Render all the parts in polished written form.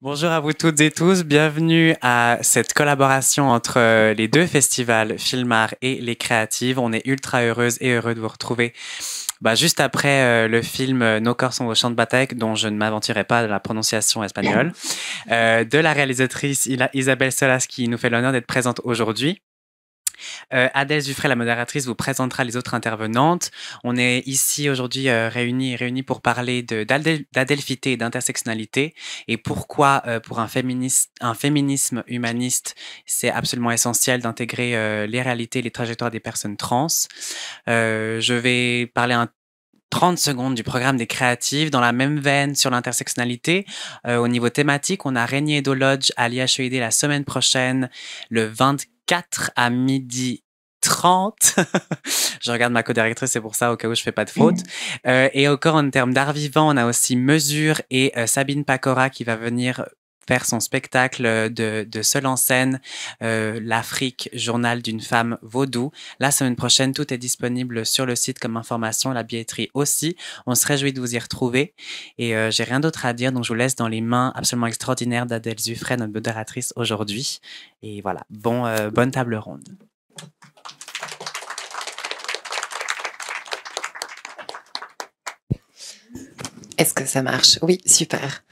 Bonjour à vous toutes et tous, bienvenue à cette collaboration entre les deux festivals, Filmart et Les Créatives. On est ultra heureuse et heureux de vous retrouver juste après le film Nos corps sont vos champs de bataille, dont je ne m'aventurerai pas de la prononciation espagnole, de la réalisatrice Isabelle Solas qui nous fait l'honneur d'être présente aujourd'hui. Adèle Zuffray, la modératrice, vous présentera les autres intervenantes. On est ici aujourd'hui réunis pour parler d'adelphité et d'intersectionnalité et pourquoi pour un féminisme humaniste, c'est absolument essentiel d'intégrer les réalités et les trajectoires des personnes trans. Je vais parler 30 secondes du programme des créatives dans la même veine sur l'intersectionnalité. Au niveau thématique, on a Régnier Edo Lodge à l'IHED la semaine prochaine, le 24 à 12h30. Je regarde ma co-directrice, c'est pour ça, au cas où je fais pas de faute. Et encore en termes d'art vivant, on a aussi Mesure et Sabine Pacora qui va venir faire son spectacle de seul en scène, l'Afrique, journal d'une femme vaudou. La semaine prochaine, tout est disponible sur le site comme information, la billetterie aussi. On se réjouit de vous y retrouver. Et j'ai rien d'autre à dire, donc je vous laisse dans les mains absolument extraordinaires d'Adèle Zuffray, notre modératrice aujourd'hui. Et voilà, bonne table ronde. Est-ce que ça marche? Oui, super.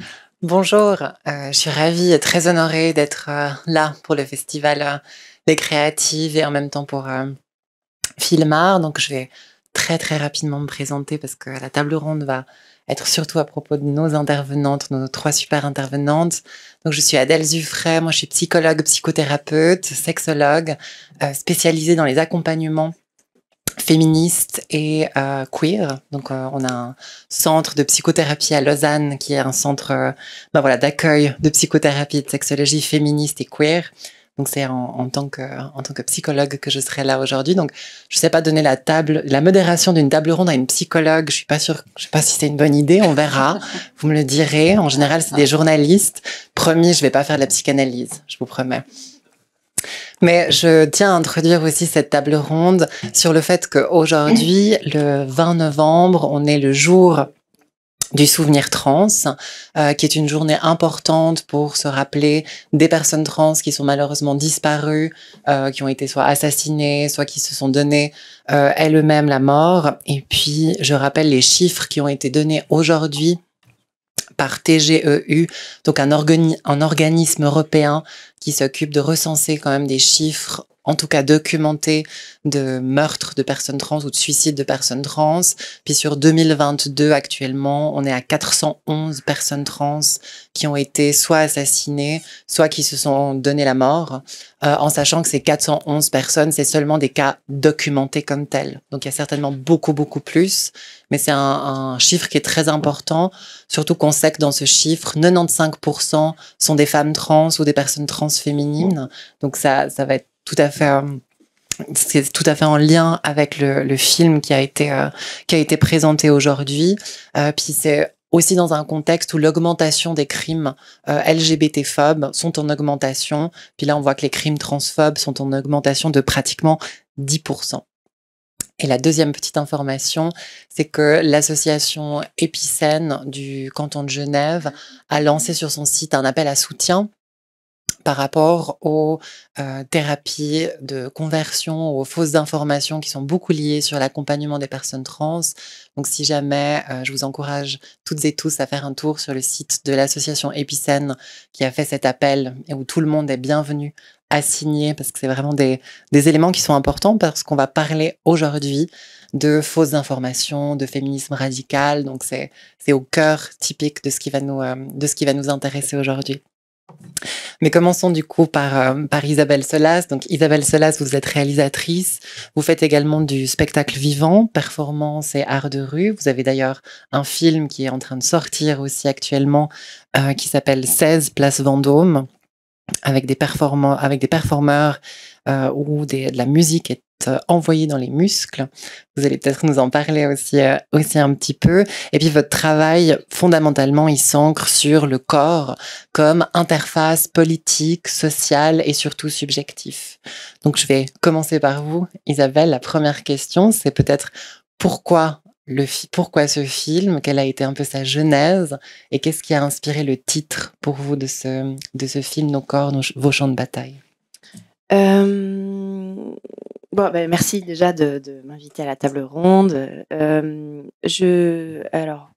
Bonjour, je suis ravie et très honorée d'être là pour le festival des créatives et en même temps pour Filmart. Donc je vais très rapidement me présenter parce que la table ronde va être surtout à propos de nos intervenantes, nos 3 super intervenantes. Donc je suis Adèle Zuffray, moi je suis psychologue, psychothérapeute, sexologue, spécialisée dans les accompagnements féministe et queer. Donc on a un centre de psychothérapie à Lausanne qui est un centre d'accueil de psychothérapie et de sexologie féministe et queer. Donc c'est en tant que psychologue que je serai là aujourd'hui. Donc je sais pas donner la modération d'une table ronde à une psychologue. Je suis pas sûre, je sais pas si c'est une bonne idée. On verra. Vous me le direz. En général, c'est des journalistes. Promis, je vais pas faire de la psychanalyse. Je vous promets. Mais je tiens à introduire aussi cette table ronde sur le fait qu'aujourd'hui, le 20 novembre, on est le jour du souvenir trans, qui est une journée importante pour se rappeler des personnes trans qui sont malheureusement disparues, qui ont été soit assassinées, soit qui se sont données elles-mêmes la mort. Et puis, je rappelle les chiffres qui ont été donnés aujourd'hui par TGEU, donc un organisme européen qui s'occupe de recenser quand même des chiffres, en tout cas documentés, de meurtres de personnes trans ou de suicides de personnes trans. Puis sur 2022, actuellement, on est à 411 personnes trans qui ont été soit assassinées, soit qui se sont donné la mort, en sachant que ces 411 personnes, c'est seulement des cas documentés comme tels. Donc il y a certainement beaucoup plus, mais c'est un chiffre qui est très important, surtout qu'on sait que dans ce chiffre, 95% sont des femmes trans ou des personnes trans féminines. Donc ça va être c'est tout à fait en lien avec le film qui a été présenté aujourd'hui. Puis c'est aussi dans un contexte où l'augmentation des crimes LGBT-phobes sont en augmentation. Puis là, on voit que les crimes transphobes sont en augmentation de pratiquement 10%. Et la deuxième petite information, c'est que l'association Épicène du canton de Genève a lancé sur son site un appel à soutien par rapport aux thérapies de conversion, aux fausses informations qui sont beaucoup liées sur l'accompagnement des personnes trans. Donc si jamais, je vous encourage toutes et tous à faire un tour sur le site de l'association Épicène qui a fait cet appel et où tout le monde est bienvenu à signer parce que c'est vraiment des éléments qui sont importants parce qu'on va parler aujourd'hui de fausses informations, de féminisme radical. Donc c'est au cœur typique de ce qui va nous intéresser aujourd'hui. Mais commençons du coup par Isabelle Solas. Donc Isabelle Solas, vous êtes réalisatrice, vous faites également du spectacle vivant, performance et art de rue. Vous avez d'ailleurs un film qui est en train de sortir aussi actuellement qui s'appelle 16 Place Vendôme, avec des performeurs où de la musique est envoyée dans les muscles. Vous allez peut-être nous en parler aussi un petit peu. Et puis votre travail, fondamentalement, il s'ancre sur le corps comme interface politique, sociale et surtout subjectif. Donc je vais commencer par vous, Isabelle. La première question, c'est peut-être pourquoi pourquoi ce film, quelle a été un peu sa genèse et qu'est-ce qui a inspiré le titre pour vous de ce film, Nos corps, vos champs de bataille? Merci déjà de m'inviter à la table ronde. Alors,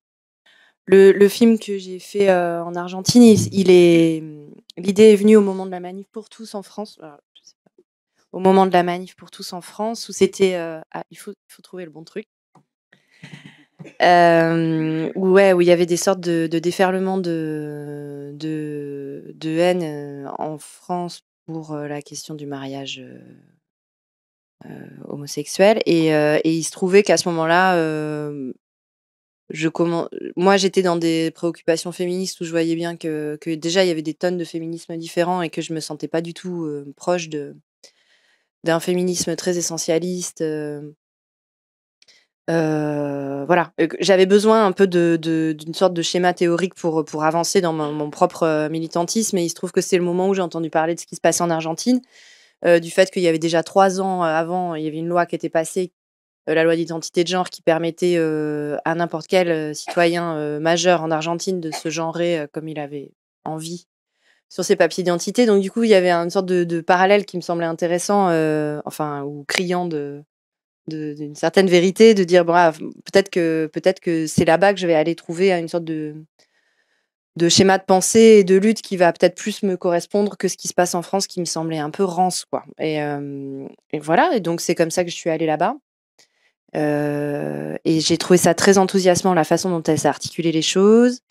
le film que j'ai fait en Argentine, l'idée est venue au moment de la manif pour tous en France. Alors, je sais pas. Au moment de la manif pour tous en France, où c'était il faut trouver le bon truc. Où il y avait des sortes de déferlements de haine en France pour la question du mariage homosexuel. Et il se trouvait qu'à ce moment-là, moi, j'étais dans des préoccupations féministes où je voyais bien que déjà, il y avait des tonnes de féminismes différents et que je me sentais pas du tout proche d'un féminisme très essentialiste. J'avais besoin un peu d'une sorte de schéma théorique pour avancer dans mon propre militantisme. Et il se trouve que c'est le moment où j'ai entendu parler de ce qui se passait en Argentine, du fait qu'il y avait déjà 3 ans avant, il y avait une loi qui était passée, la loi d'identité de genre, qui permettait à n'importe quel citoyen majeur en Argentine de se genrer comme il avait envie sur ses papiers d'identité. Donc du coup, il y avait une sorte de parallèle qui me semblait intéressant, ou criant d'une certaine vérité, de dire peut-être que c'est là-bas que je vais aller trouver une sorte de schéma de pensée et de lutte qui va peut-être plus me correspondre que ce qui se passe en France, qui me semblait un peu rance, quoi. Et voilà, et donc c'est comme ça que je suis allée là-bas. Et j'ai trouvé ça très enthousiasmant, la façon dont elle s'est articulé les choses.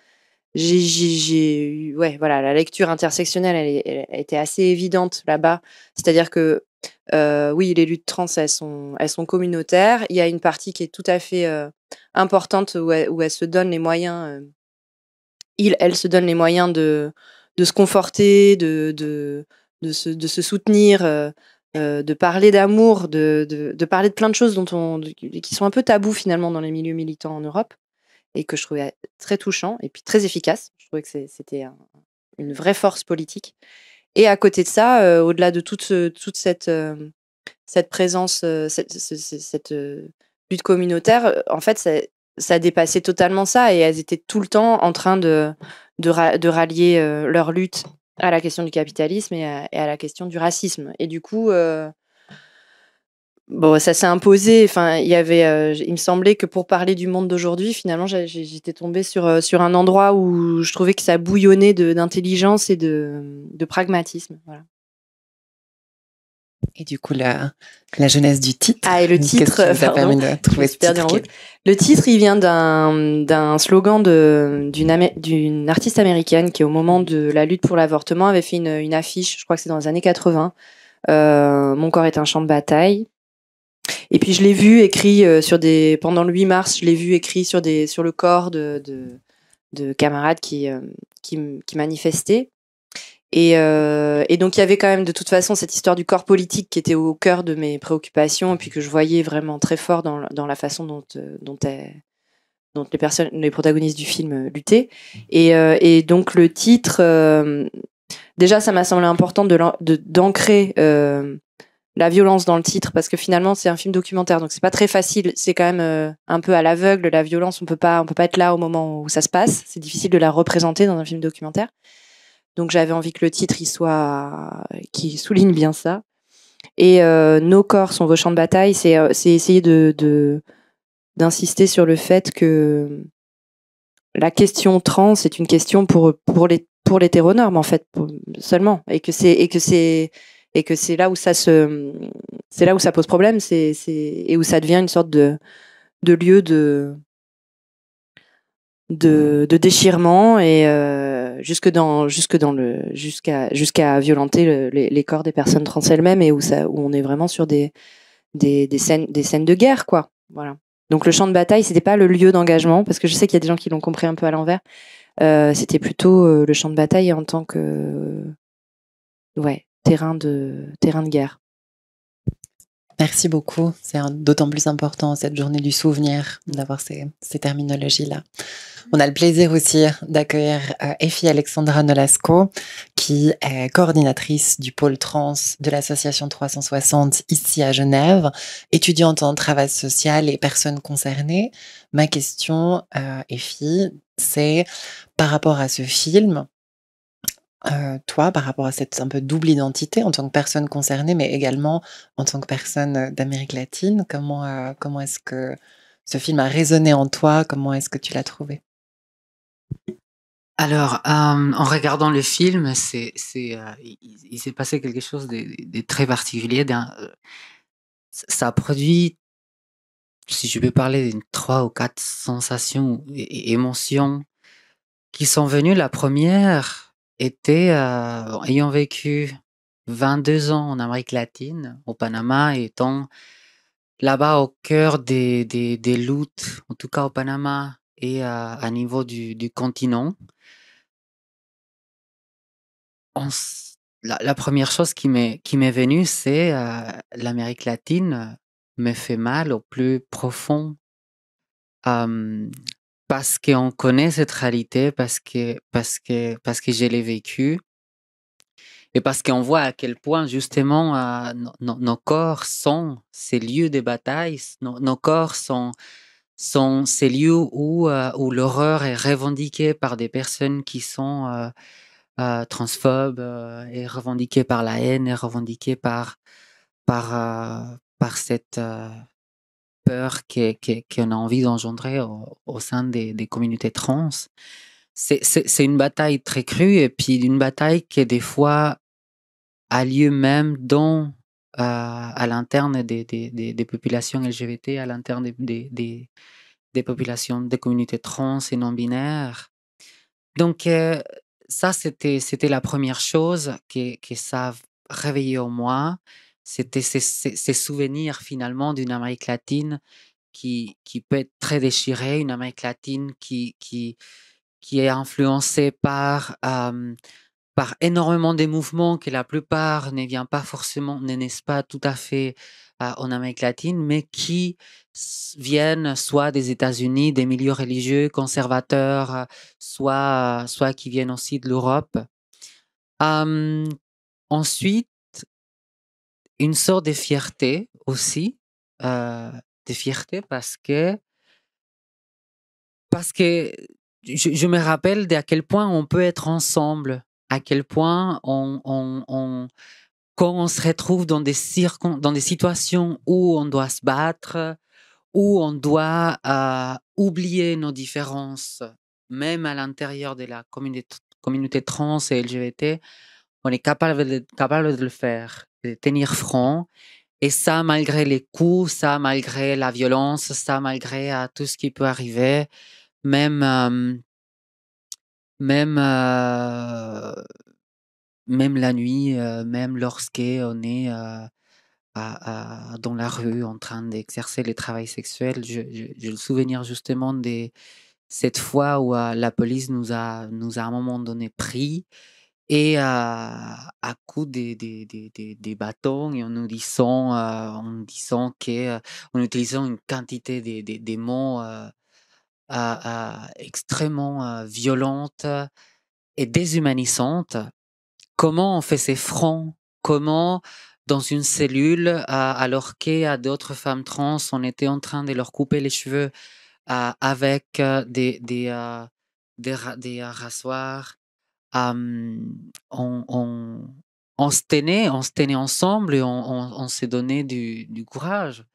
La lecture intersectionnelle, elle était assez évidente là-bas. C'est-à-dire que oui, les luttes trans, elles sont communautaires. Il y a une partie qui est tout à fait importante où elle se donne les moyens. Elle se donne les moyens de se conforter, de se soutenir, de parler d'amour, de parler de plein de choses qui sont un peu tabous finalement dans les milieux militants en Europe, et que je trouvais très touchant et puis très efficace. Je trouvais que c'était une vraie force politique. Et à côté de ça, au-delà de toute cette présence, cette lutte communautaire, en fait, ça dépassait totalement ça, et elles étaient tout le temps en train de rallier leur lutte à la question du capitalisme et à la question du racisme. Et du coup, ça s'est imposé. Enfin, il me semblait que pour parler du monde d'aujourd'hui, finalement, j'étais tombée sur un endroit où je trouvais que ça bouillonnait d'intelligence et de pragmatisme. Voilà. Et du coup, la genèse du titre. Ah, et le titre, qu'est-ce qui vous a permis de trouver ce titre? Le titre, il vient d'un slogan d'une artiste américaine qui, au moment de la lutte pour l'avortement, avait fait une affiche, je crois que c'est dans les années 80, Mon corps est un champ de bataille. Et puis je l'ai vu écrit pendant le 8 mars, je l'ai vu écrit sur le corps de camarades qui manifestaient. Et donc il y avait quand même de toute façon cette histoire du corps politique qui était au cœur de mes préoccupations, et puis que je voyais vraiment très fort dans la façon dont les protagonistes du film luttaient. Et donc le titre, déjà ça m'a semblé important d'ancrer la violence dans le titre, parce que finalement c'est un film documentaire, donc c'est pas très facile, c'est quand même un peu à l'aveugle, la violence, on peut pas être là au moment où ça se passe, c'est difficile de la représenter dans un film documentaire. Donc j'avais envie que le titre qui souligne bien ça. Et Nos corps sont vos champs de bataille, c'est essayer d'insister sur le fait que la question trans est une question pour l'hétéronorme, en fait, seulement, et que c'est là où ça pose problème, et où ça devient une sorte de lieu de déchirement, et jusqu'à violenter les corps des personnes trans elles-mêmes, et où on est vraiment sur des scènes de guerre, quoi. Voilà. Donc le champ de bataille, c'était pas le lieu d'engagement, parce que je sais qu'il y a des gens qui l'ont compris un peu à l'envers. C'était plutôt le champ de bataille en tant que terrain de guerre. Merci beaucoup. C'est d'autant plus important cette journée du souvenir d'avoir ces terminologies-là. On a le plaisir aussi d'accueillir Effie Alexandra Nolasco, qui est coordinatrice du pôle trans de l'association 360 ici à Genève, étudiante en travail social et personnes concernées. Ma question, Effie, c'est par rapport à ce film, toi, par rapport à cette un peu double identité en tant que personne concernée, mais également en tant que personne d'Amérique latine, comment est-ce que ce film a résonné en toi? Comment est-ce que tu l'as trouvé? Alors, en regardant le film, il s'est passé quelque chose de très particulier. Ça a produit, si je peux parler d'une 3 ou 4 sensations et émotions qui sont venues. La première était, ayant vécu 22 ans en Amérique latine, au Panama, et étant là-bas au cœur des luttes, en tout cas au Panama et à niveau du continent. La première chose qui m'est venue, c'est l'Amérique latine me fait mal au plus profond, hem, parce qu'on connaît cette réalité, parce que je l'ai vécue et parce qu'on voit à quel point justement, nos corps sont ces lieux de bataille, nos corps sont ces lieux où l'horreur est revendiquée par des personnes qui sont, transphobes, et revendiquée par la haine, et revendiquée par cette, peur qu'on a envie d'engendrer au sein des communautés trans. C'est une bataille très crue, et puis une bataille qui des fois a lieu même à l'interne des populations LGBT, à l'interne des populations des communautés trans et non binaires. Donc, ça, c'était la première chose que ça a réveillé en moi. C'était ces souvenirs finalement d'une Amérique latine qui peut être très déchirée, une Amérique latine qui est influencée par énormément de mouvements que la plupart ne vient pas forcément, ne naissent pas tout à fait en Amérique latine, mais qui viennent soit des États-Unis, des milieux religieux conservateurs, soit qui viennent aussi de l'Europe. Hum, Ensuite, une sorte de fierté aussi, de fierté parce que je me rappelle d'à quel point on peut être ensemble, à quel point quand on se retrouve dans des situations où on doit se battre, où on doit oublier nos différences, même à l'intérieur de la communauté trans et LGBT, on est capable de le faire, de tenir front. Et ça, malgré les coups, ça, malgré la violence, ça, malgré tout ce qui peut arriver, même, même, même la nuit, même lorsqu'on est dans la rue en train d'exercer le travail sexuel. J'ai le souvenir justement de cette fois où la police nous a à un moment donné pris et à coups des bâtons, et en utilisant une quantité des mots extrêmement violentes et déshumanisantes. Comment on fait ses fronts? Comment, dans une cellule, alors qu'à d'autres femmes trans, on était en train de leur couper les cheveux avec des rasoirs, on, on, on se tenait ensemble, et on s'est donné du courage.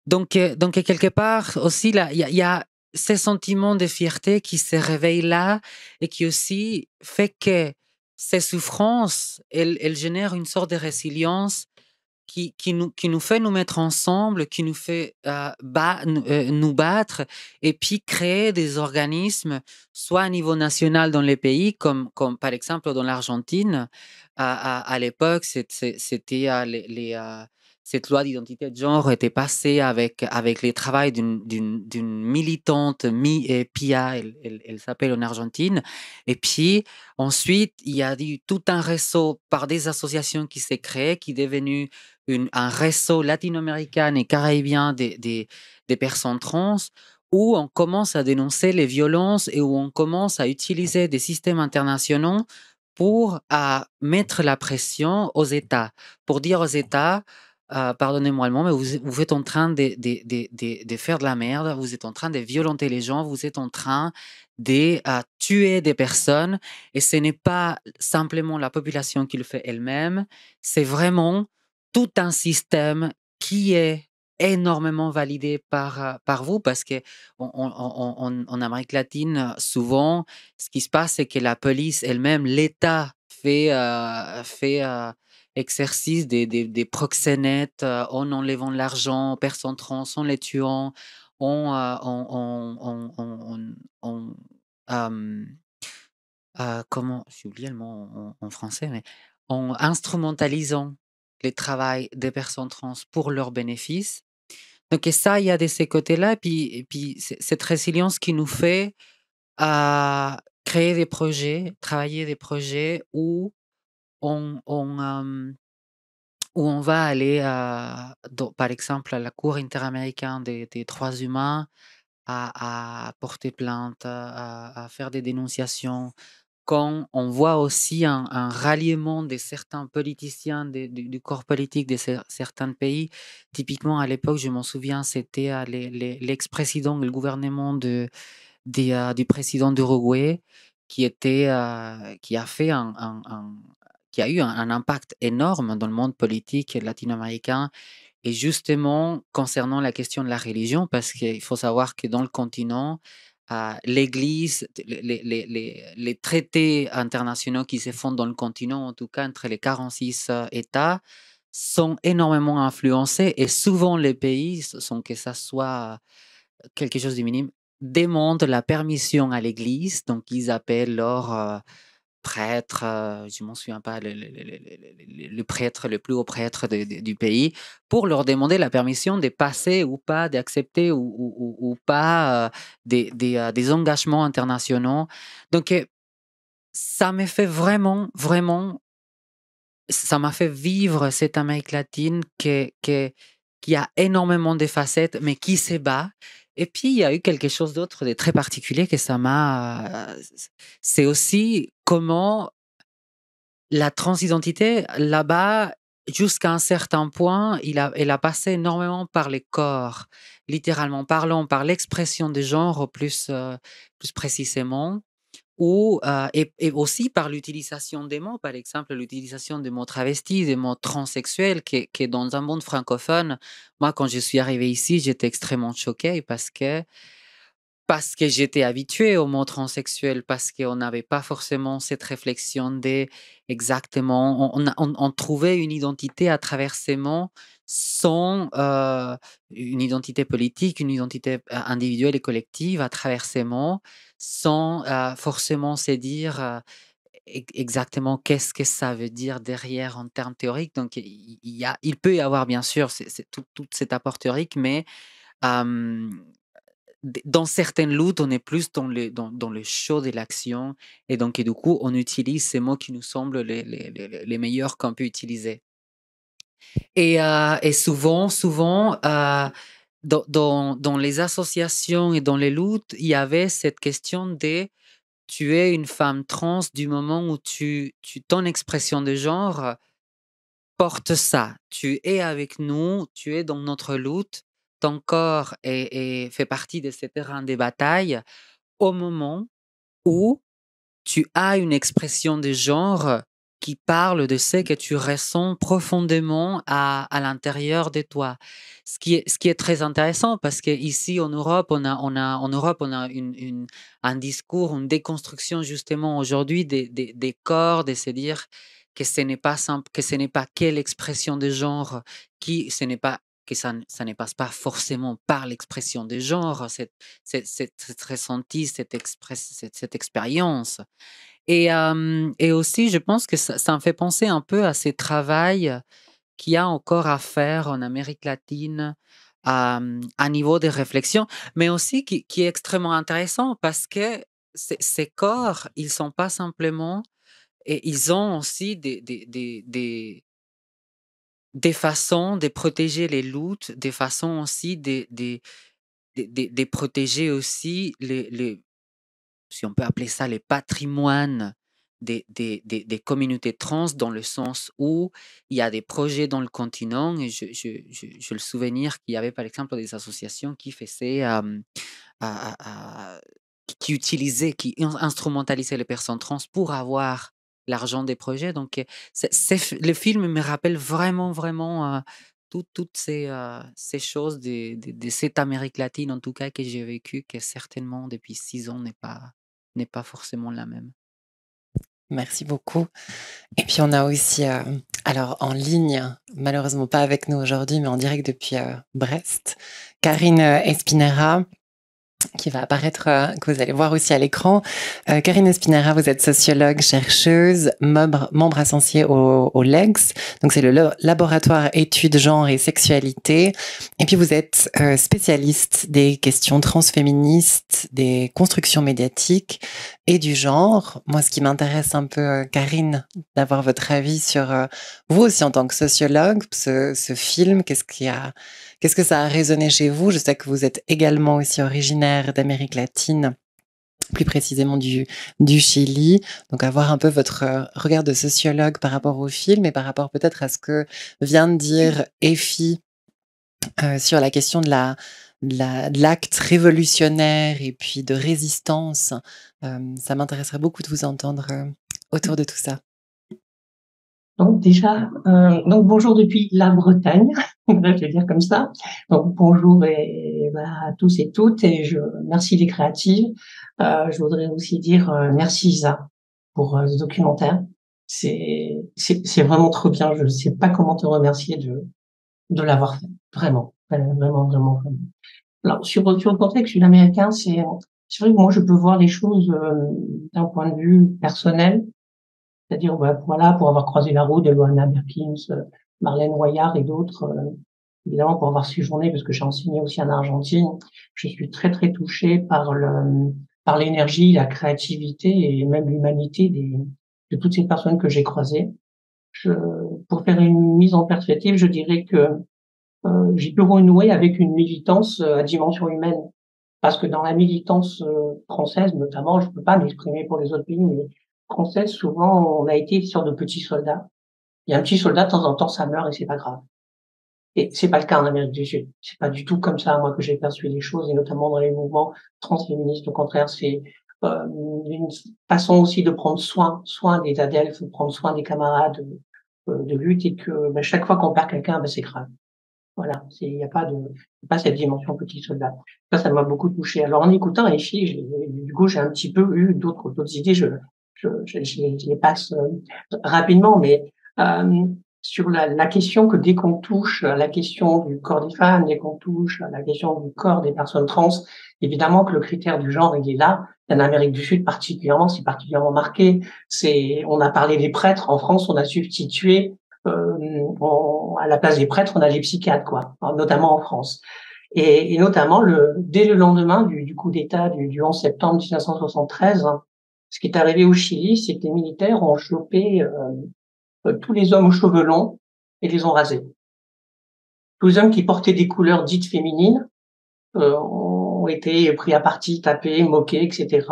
Donc quelque part aussi, là, il y a ces sentiments de fierté qui se réveillent là, et qui aussi fait que ces souffrances, elles génèrent une sorte de résilience qui nous fait nous mettre ensemble, qui nous fait nous battre, et puis créer des organismes, soit à niveau national dans les pays, comme par exemple dans l'Argentine. À l'époque, c'était cette loi d'identité de genre était passée avec le travail d'une militante, Pia, elle s'appelle en Argentine. Et puis ensuite, il y a eu tout un réseau par des associations qui s'est créé, qui est devenu un réseau latino-américain et caribéen des personnes trans, où on commence à dénoncer les violences et où on commence à utiliser des systèmes internationaux pour mettre la pression aux États, pour dire aux États, pardonnez-moi le mot, mais vous êtes en train de faire de la merde, vous êtes en train de violenter les gens, vous êtes en train de tuer des personnes, et ce n'est pas simplement la population qui le fait elle-même, c'est vraiment tout un système qui est énormément validé par vous, parce que en Amérique latine, souvent, ce qui se passe, c'est que la police elle-même, l'État fait exercice des proxénètes en enlevant de l'argent aux personnes trans, en les tuant, en comment, j'ai oublié le mot en français, mais en instrumentalisant le travail des personnes trans pour leurs bénéfices. Donc, et ça, il y a de ces côtés-là, et puis cette résilience qui nous fait créer des projets, travailler des projets on, on, euh, où on va aller, par exemple, à la Cour interaméricaine des droits humains, à porter plainte, à faire des dénonciations. Quand on voit aussi un ralliement de certains politiciens du corps politique de certains pays, typiquement à l'époque, je m'en souviens, c'était l'ex-président et le gouvernement du président d'Uruguay qui a fait qui a eu un impact énorme dans le monde politique latino-américain, et justement concernant la question de la religion, parce qu'il faut savoir que dans le continent, l'Église, les traités internationaux qui se font dans le continent, en tout cas entre les 46 États, sont énormément influencés, et souvent les pays, sans que ça soit quelque chose de minime, demandent la permission à l'Église. Donc, ils appellent leur prêtre, je ne m'en souviens pas, le prêtre, le plus haut prêtre du pays, pour leur demander la permission de passer ou pas, d'accepter ou pas des engagements internationaux. Donc, ça me fait vraiment, vraiment, ça m'a fait vivre cette Amérique latine qui a énormément de facettes, mais qui se bat. Et puis, il y a eu quelque chose d'autre de très particulier que ça m'a. C'est aussi comment la transidentité, là-bas, jusqu'à un certain point, elle a passé énormément par les corps, littéralement parlant, par l'expression des genres plus précisément, et aussi par l'utilisation des mots, par exemple l'utilisation des mots travestis, des mots transsexuels, qui est dans un monde francophone. Moi, quand je suis arrivée ici, j'étais extrêmement choquée parce que j'étais habituée au mot transsexuel, parce qu'on n'avait pas forcément cette réflexion exactement, on trouvait une identité à travers ces mots sans une identité politique, une identité individuelle et collective à travers ces mots, sans forcément se dire exactement qu'est-ce que ça veut dire derrière en termes théoriques. Donc, il peut y avoir bien sûr tout cet apport théorique, mais euh, dans certaines luttes, on est plus dans le show de l'action, et donc et du coup, on utilise ces mots qui nous semblent les meilleurs qu'on peut utiliser. Et souvent, dans les associations et dans les luttes, il y avait cette question de tu es une femme trans du moment où ton expression de genre porte ça. Tu es avec nous, tu es dans notre lutte, ton corps fait partie de ce terrain de bataille au moment où tu as une expression de genre qui parle de ce que tu ressens profondément à l'intérieur de toi. Ce qui est très intéressant, parce qu'ici en Europe, en Europe, on a un discours, une déconstruction justement aujourd'hui des corps, de se dire que ce n'est pas simple, que ce n'est pas quelle expression de genre, ce n'est pas que ça ne passe pas forcément par l'expression de genre, cette ressenti, cette expérience. Et aussi, je pense que ça me fait penser un peu à ces travails qu'il y a encore à faire en Amérique latine à niveau de réflexion, mais aussi qui est extrêmement intéressant, parce que ces corps, ils sont pas simplement, et ils ont aussi des façons de protéger les luttes, des façons aussi de protéger aussi si on peut appeler ça les patrimoines des communautés trans, dans le sens où il y a des projets dans le continent. Et je le souvenir qu'il y avait par exemple des associations qui faisaient, qui utilisaient, qui instrumentalisaient les personnes trans pour avoir l'argent des projets. Donc, le film me rappelle vraiment, vraiment toutes ces choses de cette Amérique latine, en tout cas, que j'ai vécu, que certainement depuis 6 ans n'est pas forcément la même. Merci beaucoup. Et puis on a aussi, alors en ligne, malheureusement pas avec nous aujourd'hui, mais en direct depuis Brest, Karine Espinera, qui va apparaître, que vous allez voir aussi à l'écran. Karine Espinera, vous êtes sociologue, chercheuse, membre associé au LEGS, donc c'est le laboratoire études genre et sexualité. Et puis vous êtes spécialiste des questions transféministes, des constructions médiatiques et du genre. Moi, ce qui m'intéresse un peu, Karine, d'avoir votre avis sur vous aussi en tant que sociologue, ce film, qu'est-ce que ça a résonné chez vous? Je sais que vous êtes également aussi originaire d'Amérique latine, plus précisément du Chili. Donc, avoir un peu votre regard de sociologue par rapport au film et par rapport peut-être à ce que vient de dire Effie sur la question de l'acte révolutionnaire et puis de résistance. Ça m'intéresserait beaucoup de vous entendre autour de tout ça. Donc déjà, donc bonjour depuis la Bretagne, je vais dire comme ça. Donc bonjour à tous et toutes, et merci les créatives. Je voudrais aussi dire merci Isa pour ce documentaire. C'est vraiment trop bien. Je ne sais pas comment te remercier de l'avoir fait. Vraiment. Alors sur le contexte sud-américain, c'est vrai que moi je peux voir les choses d'un point de vue personnel. C'est-à-dire, voilà, pour avoir croisé la route de Loana Berkins, Marlène Royard et d'autres, évidemment, pour avoir séjourné, parce que j'ai enseigné aussi en Argentine, je suis très, très touchée par l'énergie, la créativité et même l'humanité de toutes ces personnes que j'ai croisées. Pour faire une mise en perspective, je dirais que j'ai pu renouer avec une militance à dimension humaine. Parce que dans la militance française, notamment, je peux pas m'exprimer pour les autres pays, mais française, souvent, on a été une sorte de petits soldats. Il y a un petit soldat, de temps en temps, ça meurt et c'est pas grave. Et c'est pas le cas en Amérique du Sud. C'est pas du tout comme ça, moi, que j'ai perçu les choses, et notamment dans les mouvements transféministes. Au contraire, c'est une façon aussi de prendre soin des adelphes, de prendre soin des camarades de lutte, et que chaque fois qu'on perd quelqu'un, c'est grave. Voilà, il n'y a pas cette dimension petit soldat. Ça m'a beaucoup touché. Alors en écoutant Effie, du coup, j'ai un petit peu eu d'autres idées. Je les passe rapidement, mais sur la question que dès qu'on touche à la question du corps des femmes, dès qu'on touche à la question du corps des personnes trans, évidemment que le critère du genre, il est là. En Amérique du Sud particulièrement, c'est particulièrement marqué. On a parlé des prêtres. En France, on a substitué à la place des prêtres, on a les psychiatres, quoi, notamment en France. Et notamment, dès le lendemain du coup d'État du 11 septembre 1973, ce qui est arrivé au Chili, c'est que les militaires ont chopé tous les hommes aux cheveux longs et les ont rasés. Tous les hommes qui portaient des couleurs dites féminines ont été pris à partie, tapés, moqués, etc.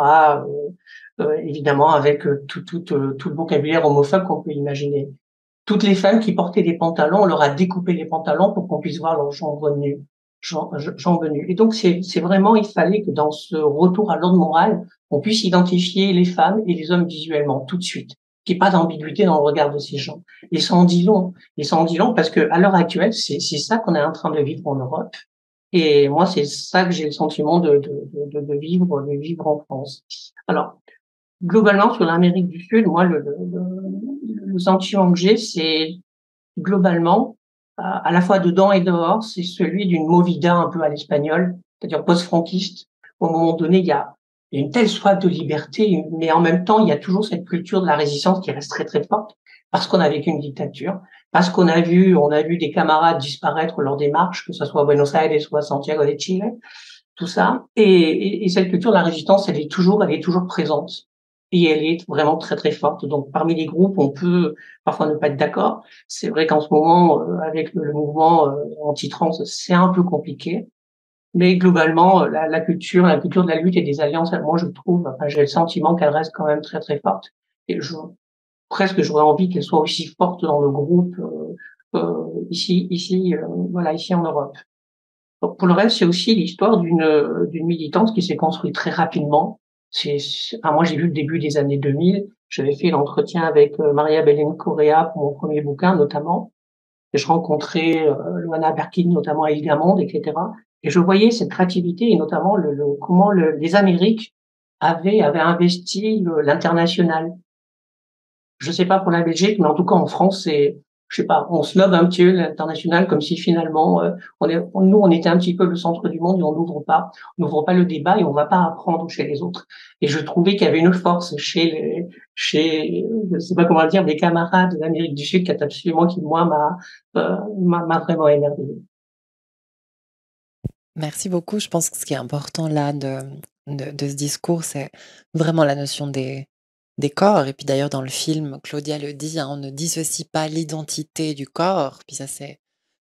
Évidemment, avec tout le vocabulaire homophobe qu'on peut imaginer. Toutes les femmes qui portaient des pantalons, on leur a découpé les pantalons pour qu'on puisse voir leurs jambes nues. Et donc, c'est vraiment, il fallait que dans ce retour à l'ordre moral, on puisse identifier les femmes et les hommes visuellement, tout de suite. Qu'il n'y ait pas d'ambiguïté dans le regard de ces gens. Et ça en dit long. Et ça en dit long parce que, à l'heure actuelle, c'est ça qu'on est en train de vivre en Europe. Et moi, c'est ça que j'ai le sentiment de vivre en France. Alors, globalement, sur l'Amérique du Sud, moi, le sentiment que j'ai, c'est globalement, à la fois dedans et dehors, c'est celui d'une movida un peu à l'espagnol, c'est-à-dire post-franquiste. Au moment donné, il y a une telle soif de liberté, mais en même temps, il y a toujours cette culture de la résistance qui reste très très forte, parce qu'on a vécu une dictature, parce qu'on a vu des camarades disparaître lors des marches, que ce soit à Buenos Aires, soit à Santiago de Chile, tout ça. Et cette culture de la résistance, elle est toujours présente. et elle est vraiment très très forte. Donc parmi les groupes, on peut parfois ne pas être d'accord. C'est vrai qu'en ce moment, avec le mouvement anti-trans, c'est un peu compliqué. Mais globalement, la culture de la lutte et des alliances, moi je trouve, enfin, j'ai le sentiment qu'elle reste quand même très très forte. Et presque j'aurais envie qu'elle soit aussi forte dans le groupe ici, voilà, ici en Europe. Donc, pour le reste, c'est aussi l'histoire d'une militante qui s'est construite très rapidement. Enfin, moi, j'ai vu le début des années 2000. J'avais fait l'entretien avec Maria Belén Correa pour mon premier bouquin, notamment. Et je rencontrais Luana Berkin, notamment à Ilgamond, etc. Et je voyais cette créativité et notamment comment les Amériques avaient investi l'international. Je sais pas pour la Belgique, mais en tout cas en France, je sais pas, on snob un petit peu l'international comme si finalement nous on était un petit peu le centre du monde et on n'ouvre pas le débat et on va pas apprendre chez les autres. Et je trouvais qu'il y avait une force chez je sais pas comment le dire, des camarades d'Amérique du Sud qui moi m'a vraiment émerveillé. Merci beaucoup. Je pense que ce qui est important là de ce discours, c'est vraiment la notion des corps. Et puis d'ailleurs, dans le film, Claudia le dit, hein, on ne dissocie pas l'identité du corps. Puis ça, c'est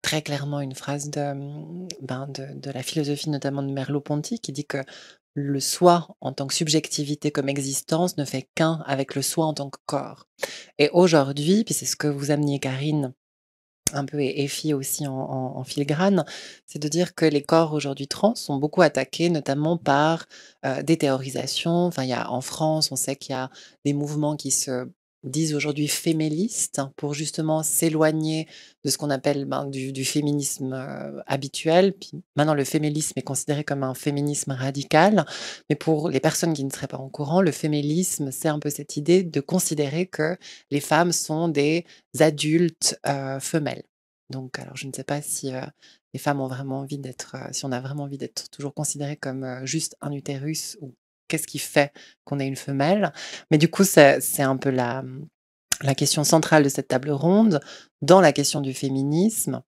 très clairement une phrase de la philosophie, notamment de Merleau-Ponty, qui dit que le soi en tant que subjectivité comme existence ne fait qu'un avec le soi en tant que corps. Et aujourd'hui, puis c'est ce que vous ameniez, Karine, un peu et Effie aussi en filigrane, c'est de dire que les corps aujourd'hui trans sont beaucoup attaqués, notamment par des théorisations. Enfin, il y a, en France, on sait qu'il y a des mouvements qui se disent aujourd'hui féministes pour justement s'éloigner de ce qu'on appelle du féminisme habituel. Puis maintenant, le féminisme est considéré comme un féminisme radical. Mais pour les personnes qui ne seraient pas au courant, le féminisme, c'est un peu cette idée de considérer que les femmes sont des adultes femelles. Donc, alors je ne sais pas si les femmes ont vraiment envie d'être, si on a vraiment envie d'être toujours considéré comme juste un utérus ou qu'est-ce qui fait qu'on est une femelle. Mais du coup, c'est un peu la question centrale de cette table ronde dans la question du féminisme.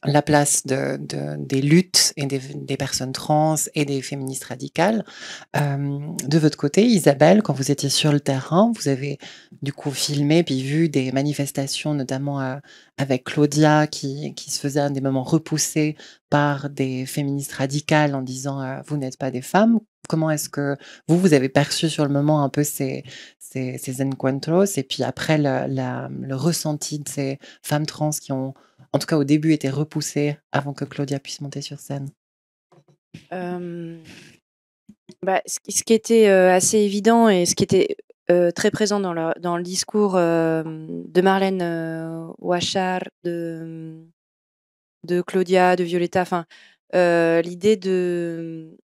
La place des luttes et des personnes trans et des féministes radicales. De votre côté, Isabelle, quand vous étiez sur le terrain, vous avez du coup filmé puis vu des manifestations, notamment avec Claudia, qui se faisait à des moments repoussés par des féministes radicales en disant vous n'êtes pas des femmes. Comment est-ce que vous avez perçu sur le moment un peu ces encuentros et puis après le ressenti de ces femmes trans qui ont en tout cas au début été repoussées avant que Claudia puisse monter sur scène? Ce qui était assez évident et ce qui était très présent dans le discours de Marlène Ouachar, de Claudia, de Violetta, enfin, l'idée de...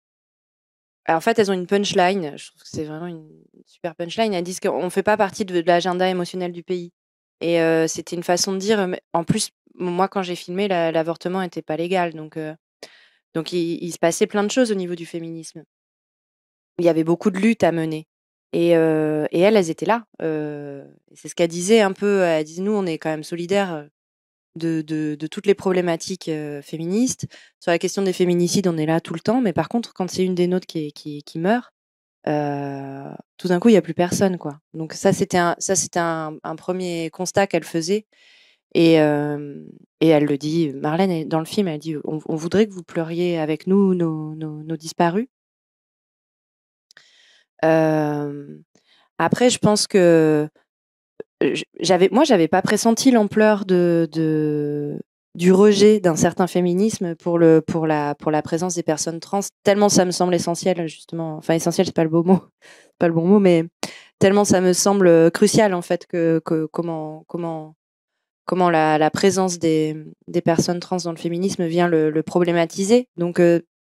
En fait, elles ont une punchline. Je trouve que c'est vraiment une super punchline. Elles disent qu'on ne fait pas partie de l'agenda émotionnel du pays. Et c'était une façon de dire... En plus, moi, quand j'ai filmé, l'avortement n'était pas légal. Donc il se passait plein de choses au niveau du féminisme. Il y avait beaucoup de luttes à mener. Et elles étaient là. C'est ce qu'elle disait un peu. Elle disait, nous, on est quand même solidaires de toutes les problématiques féministes. Sur la question des féminicides, on est là tout le temps. Mais par contre, quand c'est une des nôtres qui meurt, tout d'un coup, il n'y a plus personne, quoi. Donc ça, c'était un premier constat qu'elle faisait. Et elle le dit, Marlène, dans le film, elle dit, on voudrait que vous pleuriez avec nous nos disparus. Après, je pense que j'avais pas pressenti l'ampleur du rejet d'un certain féminisme pour la présence des personnes trans, tellement ça me semble essentiel, justement. Enfin, essentiel, c'est pas le beau mot, pas le bon mot, mais tellement ça me semble crucial, en fait, que comment la présence des personnes trans dans le féminisme vient le problématiser. Donc,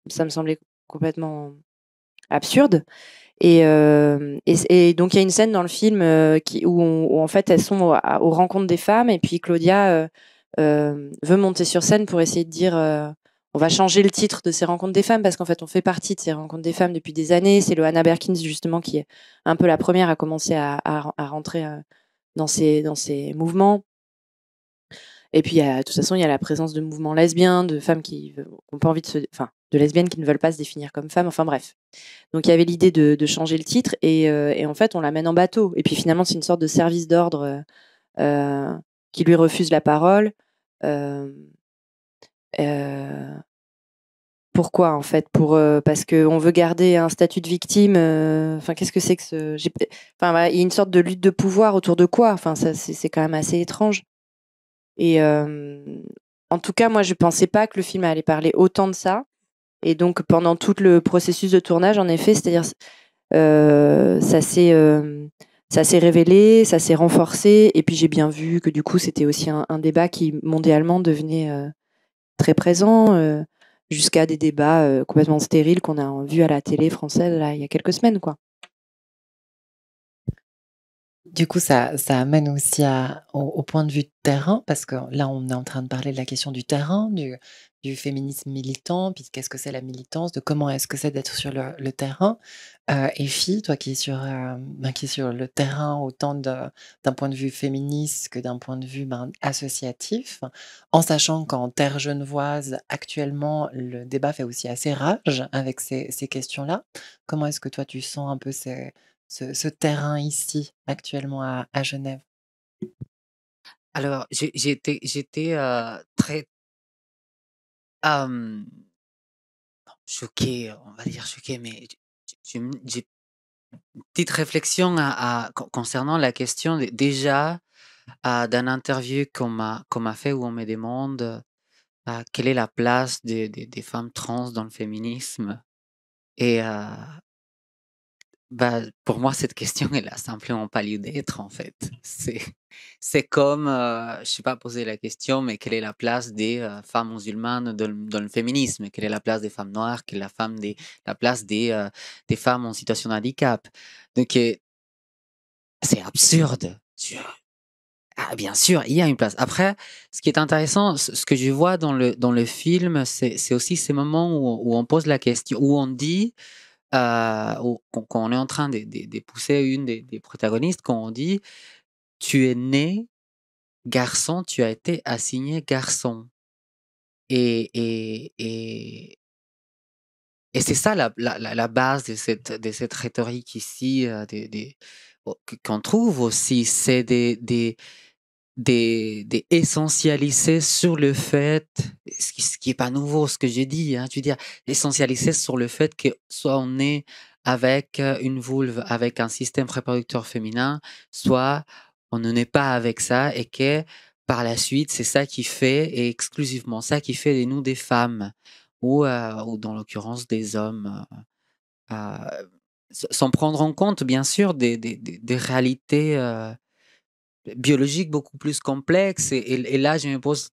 ça me semblait complètement absurde. Et donc, il y a une scène dans le film où en fait, elles sont aux rencontres des femmes. Et puis, Claudia veut monter sur scène pour essayer de dire on va changer le titre de ces rencontres des femmes parce qu'en fait, on fait partie de ces rencontres des femmes depuis des années. C'est Luana Berkins, justement, qui est un peu la première à commencer à rentrer dans ces mouvements. Et puis, de toute façon, il y a la présence de mouvements lesbiens, de femmes qui n'ont pas envie de se... Enfin, lesbiennes qui ne veulent pas se définir comme femmes. Enfin bref. Donc il y avait l'idée de changer le titre et en fait on l'amène en bateau. Et puis finalement c'est une sorte de service d'ordre qui lui refuse la parole. Euh, euh, Pourquoi en fait parce qu'on veut garder un statut de victime. Enfin qu'est-ce que c'est que enfin voilà, il y a une sorte de lutte de pouvoir autour de quoi. Enfin ça c'est quand même assez étrange. Et en tout cas moi je pensais pas que le film allait parler autant de ça. Et donc pendant tout le processus de tournage en effet, c'est-à-dire ça s'est révélé, ça s'est renforcé, et puis j'ai bien vu que du coup c'était aussi un débat qui mondialement devenait très présent, jusqu'à des débats complètement stériles qu'on a vus à la télé française là il y a quelques semaines quoi. Du coup, ça amène aussi au point de vue de terrain, parce que là, on est en train de parler de la question du terrain, du féminisme militant, puis qu'est-ce que c'est la militance, de comment est-ce que c'est d'être sur le terrain. Effie, toi qui est sur le terrain autant d'un point de vue féministe que d'un point de vue associatif, en sachant qu'en terre genevoise, actuellement, le débat fait aussi assez rage avec ces questions-là. Comment est-ce que toi, tu sens un peu ce terrain ici, actuellement à Genève? Alors, j'étais très euh, choqué, on va dire choqué, mais j'ai une petite réflexion concernant la question déjà d'un interview qu'on m'a fait où on me demande quelle est la place des femmes trans dans le féminisme. Et bah, pour moi, cette question, elle a simplement pas lieu d'être, en fait. C'est comme, je sais pas poser la question, mais quelle est la place des femmes musulmanes dans le féminisme? Quelle est la place des femmes noires? Quelle est la place des femmes en situation de handicap? Donc, c'est absurde. Bien sûr, il y a une place. Après, ce qui est intéressant, ce que je vois dans le film, c'est aussi ces moments où on pose la question, où on dit, quand on est en train de pousser une des protagonistes, quand on dit tu es né garçon, tu as été assigné garçon. Et, et, et, et c'est ça la base de cette rhétorique ici, qu'on trouve aussi, c'est des essentialiser sur le fait, ce qui est pas nouveau, ce que j'ai dit, hein, tu veux dire, essentialiser sur le fait que soit on est avec une vulve, avec un système reproducteur féminin, soit on ne naît pas avec ça et que par la suite, c'est ça qui fait, et exclusivement ça qui fait de nous des femmes, ou dans l'occurrence des hommes, sans prendre en compte, bien sûr, des réalités biologique beaucoup plus complexe. Et là, je me pose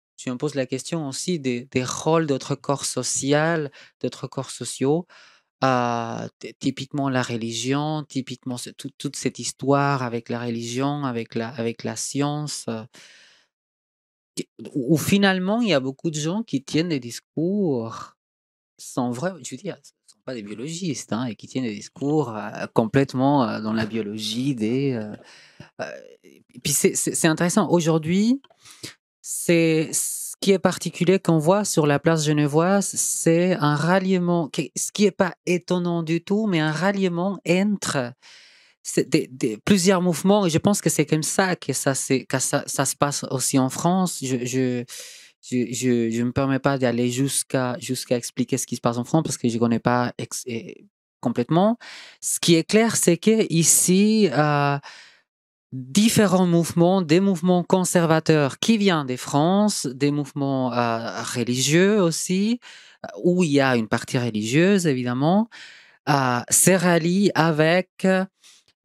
la question aussi des rôles d'autres corps sociaux, d'autres corps sociaux. Typiquement la religion, typiquement toute cette histoire avec la religion, avec la science, où finalement il y a beaucoup de gens qui tiennent des discours sans vrai, je veux dire, ne sont pas des biologistes, hein, et qui tiennent des discours complètement dans la biologie et puis c'est intéressant. Aujourd'hui, c'est ce qui est particulier qu'on voit sur la place genevoise, c'est un ralliement, ce qui n'est pas étonnant du tout, mais un ralliement entre plusieurs mouvements. Et je pense que c'est comme ça que ça se passe aussi en France. Je me permets pas d'aller jusqu'à expliquer ce qui se passe en France parce que je connais pas complètement. Ce qui est clair, c'est que ici, différents mouvements, des mouvements conservateurs qui viennent de France, des mouvements religieux aussi, où il y a une partie religieuse évidemment, se rallient avec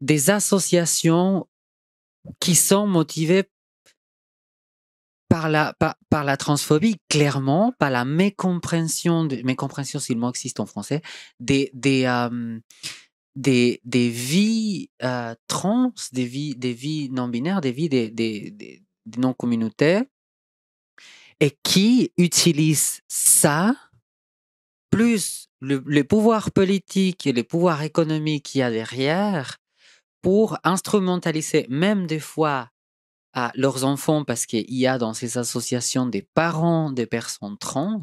des associations qui sont motivées par la transphobie, clairement, par la mécompréhension, c'est le mot existe en français, des vies trans, des vies non binaires, des vies des non communautaires, et qui utilisent ça, plus le pouvoir politique et le pouvoir économique qu'il y a derrière, pour instrumentaliser même des fois à leurs enfants, parce qu'il y a dans ces associations des parents des personnes trans,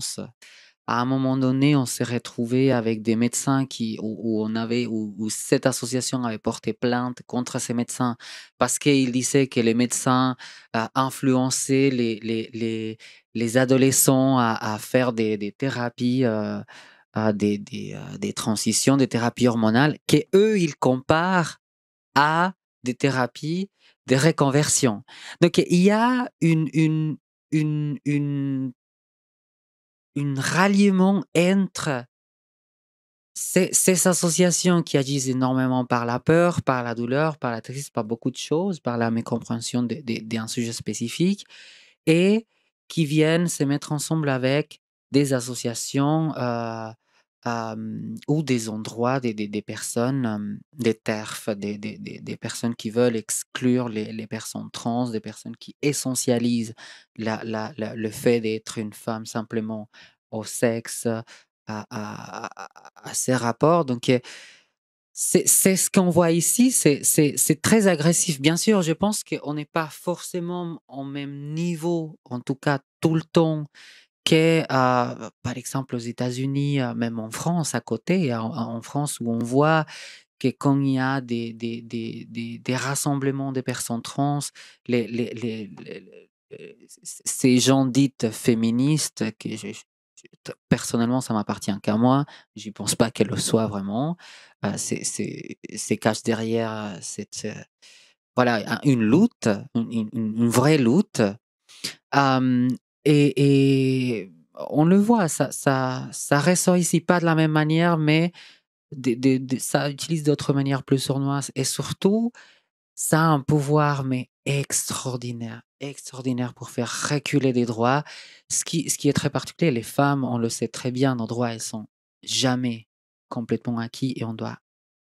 à un moment donné, on s'est retrouvé avec des médecins où cette association avait porté plainte contre ces médecins parce qu'ils disaient que les médecins influençaient les adolescents à faire des thérapies, des transitions, des thérapies hormonales, qu'eux, ils comparent à des thérapies de reconversion. Donc, il y a une ralliement entre ces associations qui agissent énormément par la peur, par la douleur, par la tristesse, par beaucoup de choses, par la mécompréhension d'un sujet spécifique, et qui viennent se mettre ensemble avec des associations ou des endroits, des personnes, des TERF, des personnes qui veulent exclure les personnes trans, des personnes qui essentialisent le fait d'être une femme simplement au sexe, à ces rapports. Donc, c'est ce qu'on voit ici, c'est très agressif. Bien sûr, je pense qu'on n'est pas forcément au même niveau, en tout cas tout le temps, que, par exemple, aux États-Unis, même en France, à côté, en France, où on voit que quand il y a des rassemblements de personnes trans, ces gens dites féministes, personnellement, ça m'appartient qu'à moi, je ne pense pas qu'elles le soient vraiment, c'est cache derrière voilà, une lutte, une vraie lutte. Hem et on le voit, ça ressort ici, pas de la même manière, mais ça utilise d'autres manières plus sournoises et surtout, ça a un pouvoir, mais extraordinaire, extraordinaire pour faire reculer des droits. Ce qui est très particulier, les femmes, on le sait très bien, nos droits, elles sont jamais complètement acquis et on doit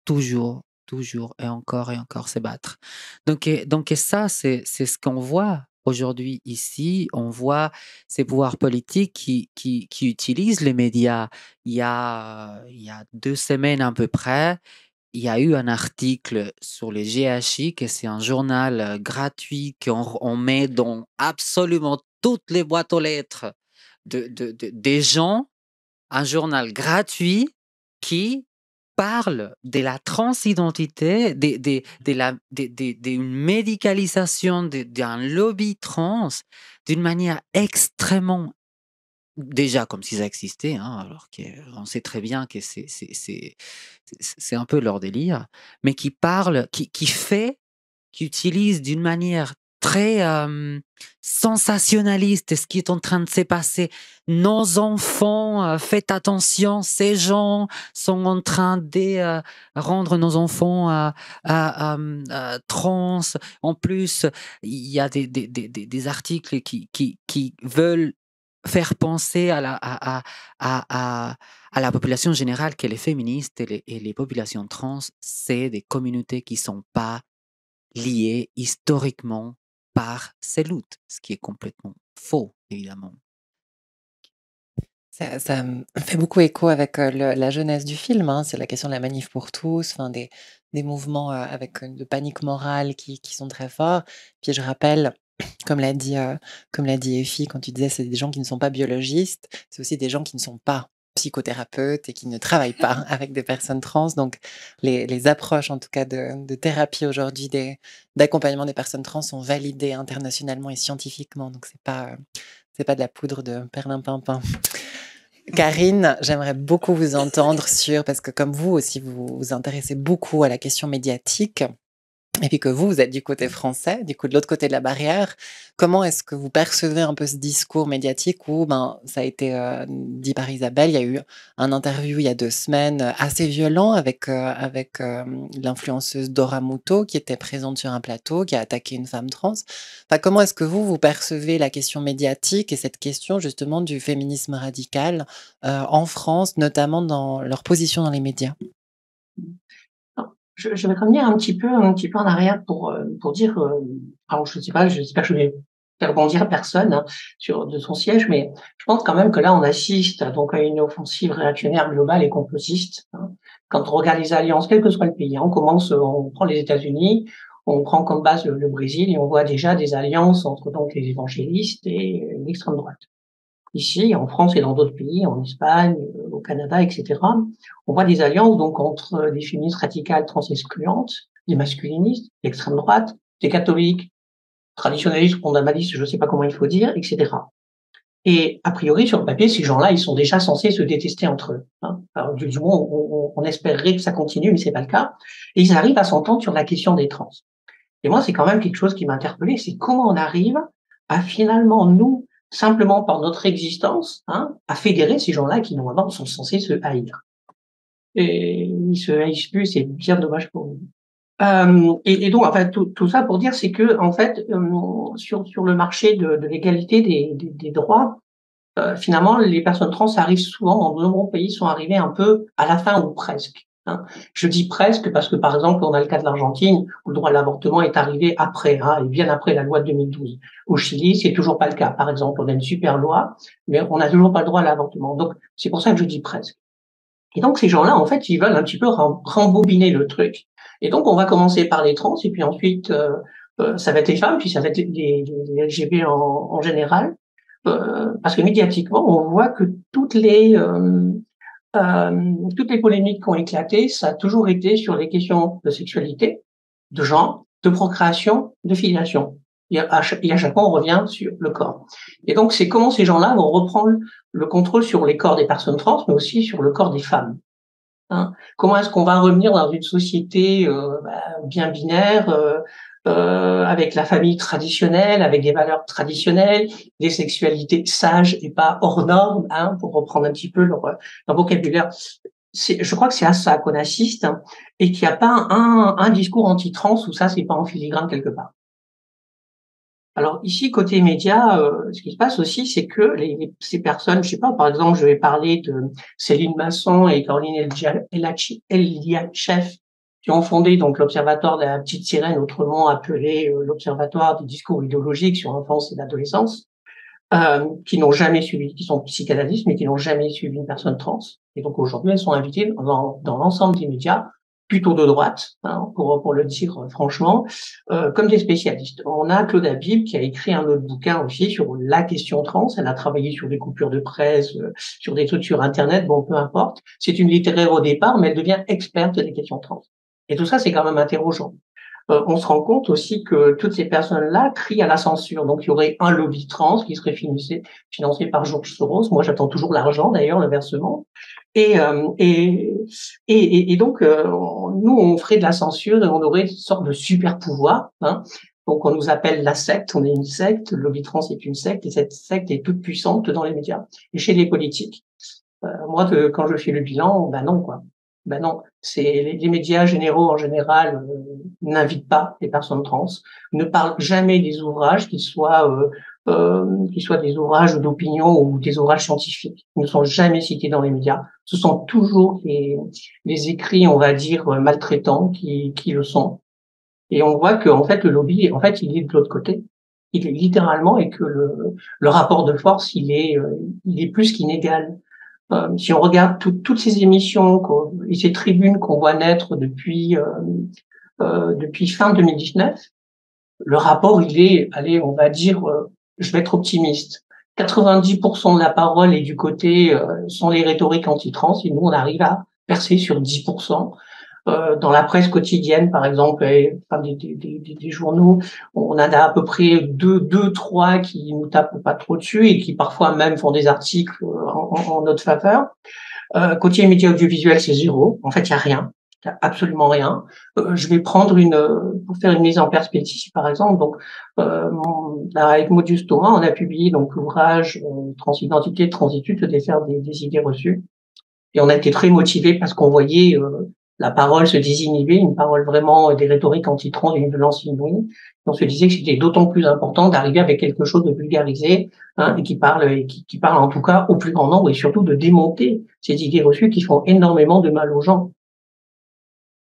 toujours, toujours et encore se battre. Donc ça, c'est ce qu'on voit aujourd'hui ici. On voit ces pouvoirs politiques qui utilisent les médias. Il y a 2 semaines à peu près, il y a eu un article sur les GHI, que c'est un journal gratuit qu'on met dans absolument toutes les boîtes aux lettres des gens, un journal gratuit qui parle de la transidentité, d'une médicalisation d'un lobby trans d'une manière extrêmement. Déjà comme si ça existait, hein, alors qu'on sait très bien que c'est un peu leur délire, mais qui utilise d'une manière très sensationnaliste ce qui est en train de se passer. Nos enfants, faites attention, ces gens sont en train de rendre nos enfants trans. En plus, il y a des articles qui veulent faire penser à la population générale que les féministes et les populations trans, c'est des communautés qui ne sont pas liées historiquement par ces luttes, ce qui est complètement faux, évidemment. Ça me fait beaucoup écho avec la jeunesse du film. Hein. C'est la question de la manif pour tous, enfin des mouvements avec de panique morale qui sont très forts. Puis je rappelle, comme l'a dit Effie, quand tu disais c'est des gens qui ne sont pas biologistes, c'est aussi des gens qui ne sont pas psychothérapeutes et qui ne travaillent pas avec des personnes trans. Donc les approches en tout cas de thérapie aujourd'hui, d'accompagnement des personnes trans sont validées internationalement et scientifiquement. Donc c'est pas de la poudre de perlimpinpin. Karine, j'aimerais beaucoup vous entendre parce que comme vous aussi, vous vous intéressez beaucoup à la question médiatique, et puis que vous êtes du côté français, du coup de l'autre côté de la barrière. Comment est-ce que vous percevez un peu ce discours médiatique où, ça a été dit par Isabelle, il y a eu un interview il y a 2 semaines assez violent avec l'influenceuse Dora Muto qui était présente sur un plateau, qui a attaqué une femme trans. Enfin, comment est-ce que vous percevez la question médiatique et cette question justement du féminisme radical en France, notamment dans leur position dans les médias? Je vais revenir un petit peu en arrière pour dire, alors je sais pas, j'espère que je vais faire bondir personne, hein, de son siège, mais je pense quand même que là, on assiste donc à une offensive réactionnaire globale et complotiste, hein. Quand on regarde les alliances, quel que soit le pays, hein, on prend les États-Unis, on prend comme base le Brésil et on voit déjà des alliances entre donc les évangélistes et l'extrême droite. ici, en France et dans d'autres pays, en Espagne, au Canada, etc., on voit des alliances donc entre des féministes radicales trans-excluantes, des masculinistes, d'extrême droite, des catholiques, traditionnalistes, fondamentalistes, je ne sais pas comment il faut dire, etc. Et a priori, sur le papier, ces gens-là, ils sont déjà censés se détester entre eux. Hein. Alors, du moins, on espérerait que ça continue, mais c'est pas le cas. Et ils arrivent à s'entendre sur la question des trans. Et moi, c'est quand même quelque chose qui m'a interpellé, c'est comment on arrive à finalement, nous, simplement par notre existence, hein, à fédérer ces gens-là qui, normalement, sont censés se haïr. Et ils se haïssent plus, c'est bien dommage pour nous. Et donc, en fait, tout ça pour dire, c'est que, en fait, sur le marché de l'égalité des droits, finalement, les personnes trans arrivent souvent, dans de nombreux pays, sont arrivées un peu à la fin ou presque. Hein. Je dis presque parce que, par exemple, on a le cas de l'Argentine, où le droit à l'avortement est arrivé après, hein, et bien après la loi de 2012. Au Chili, c'est toujours pas le cas. Par exemple, on a une super loi, mais on n'a toujours pas le droit à l'avortement. Donc, c'est pour ça que je dis presque. Et donc, ces gens-là, en fait, ils veulent un petit peu rembobiner le truc. Et donc, on va commencer par les trans, et puis ensuite, ça va être les femmes, puis ça va être les LGBT en général. Parce que médiatiquement, on voit que toutes les polémiques qui ont éclaté, ça a toujours été sur les questions de sexualité, de genre, de procréation, de filiation. Et à chaque fois, on revient sur le corps. Et donc, c'est comment ces gens-là vont reprendre le contrôle sur les corps des personnes trans, mais aussi sur le corps des femmes. Hein. Comment est-ce qu'on va revenir dans une société bien binaire, avec la famille traditionnelle, avec des valeurs traditionnelles, des sexualités sages et pas hors normes, hein, pour reprendre un petit peu leur vocabulaire. Je crois que c'est à ça qu'on assiste, hein, et qu'il n'y a pas un discours anti-trans où ça, c'est pas en filigrane quelque part. Alors ici, côté média, ce qui se passe aussi, c'est que ces personnes, je sais pas, par exemple, je vais parler de Céline Masson et Caroline Eliachev, qui ont fondé donc l'Observatoire de la petite sirène, autrement appelé l'Observatoire des discours idéologiques sur l'enfance et l'adolescence, qui n'ont jamais suivi, qui sont psychanalystes, mais qui n'ont jamais suivi une personne trans. Et donc aujourd'hui, elles sont invitées dans l'ensemble des médias, plutôt de droite, hein, pour le dire franchement, comme des spécialistes. On a Claude Habib qui a écrit un autre bouquin aussi sur la question trans. Elle a travaillé sur des coupures de presse, sur des trucs sur Internet, bon, peu importe. C'est une littéraire au départ, mais elle devient experte des questions trans. Et tout ça, c'est quand même interrogeant. On se rend compte aussi que toutes ces personnes-là crient à la censure. Donc, il y aurait un lobby trans qui serait financé par George Soros. Moi, j'attends toujours l'argent, d'ailleurs, le versement. Et donc, nous, on ferait de la censure et on aurait une sorte de super pouvoir. Hein. Donc, on nous appelle la secte. On est une secte. Le lobby trans est une secte et cette secte est toute puissante dans les médias et chez les politiques. Moi, quand je fais le bilan, ben non, quoi. Ben non, c'est les médias généraux en général n'invitent pas les personnes trans, ne parlent jamais des ouvrages qui soient des ouvrages d'opinion ou des ouvrages scientifiques. Ils ne sont jamais cités dans les médias. Ce sont toujours les écrits, on va dire, maltraitants qui le sont. Et on voit que en fait le lobby, en fait, il est de l'autre côté. Il est littéralement et que le rapport de force, il est plus qu'inégal. Si on regarde toutes ces émissions et ces tribunes qu'on voit naître depuis fin 2019, le rapport, il est, allez, on va dire, je vais être optimiste. 90% de la parole est du côté sont les rhétoriques anti-trans et nous, on arrive à percer sur 10%. Dans la presse quotidienne, par exemple, des journaux, on en a à peu près deux, trois qui nous tapent pas trop dessus et qui parfois même font des articles en notre faveur. Côté médias audiovisuels, c'est zéro. En fait, il y a rien. Il y a absolument rien. Je vais prendre pour faire une mise en perspective, par exemple. Donc, avec Modius Thomas, on a publié donc l'ouvrage Transidentité, Transitude, se défaire des idées reçues. Et on a été très motivés parce qu'on voyait la parole se désinhiber, une parole vraiment des rhétoriques anti-trans, d'une violence inouïe. On se disait que c'était d'autant plus important d'arriver avec quelque chose de vulgarisé, hein, et qui parle en tout cas au plus grand nombre et surtout de démonter ces idées reçues qui font énormément de mal aux gens.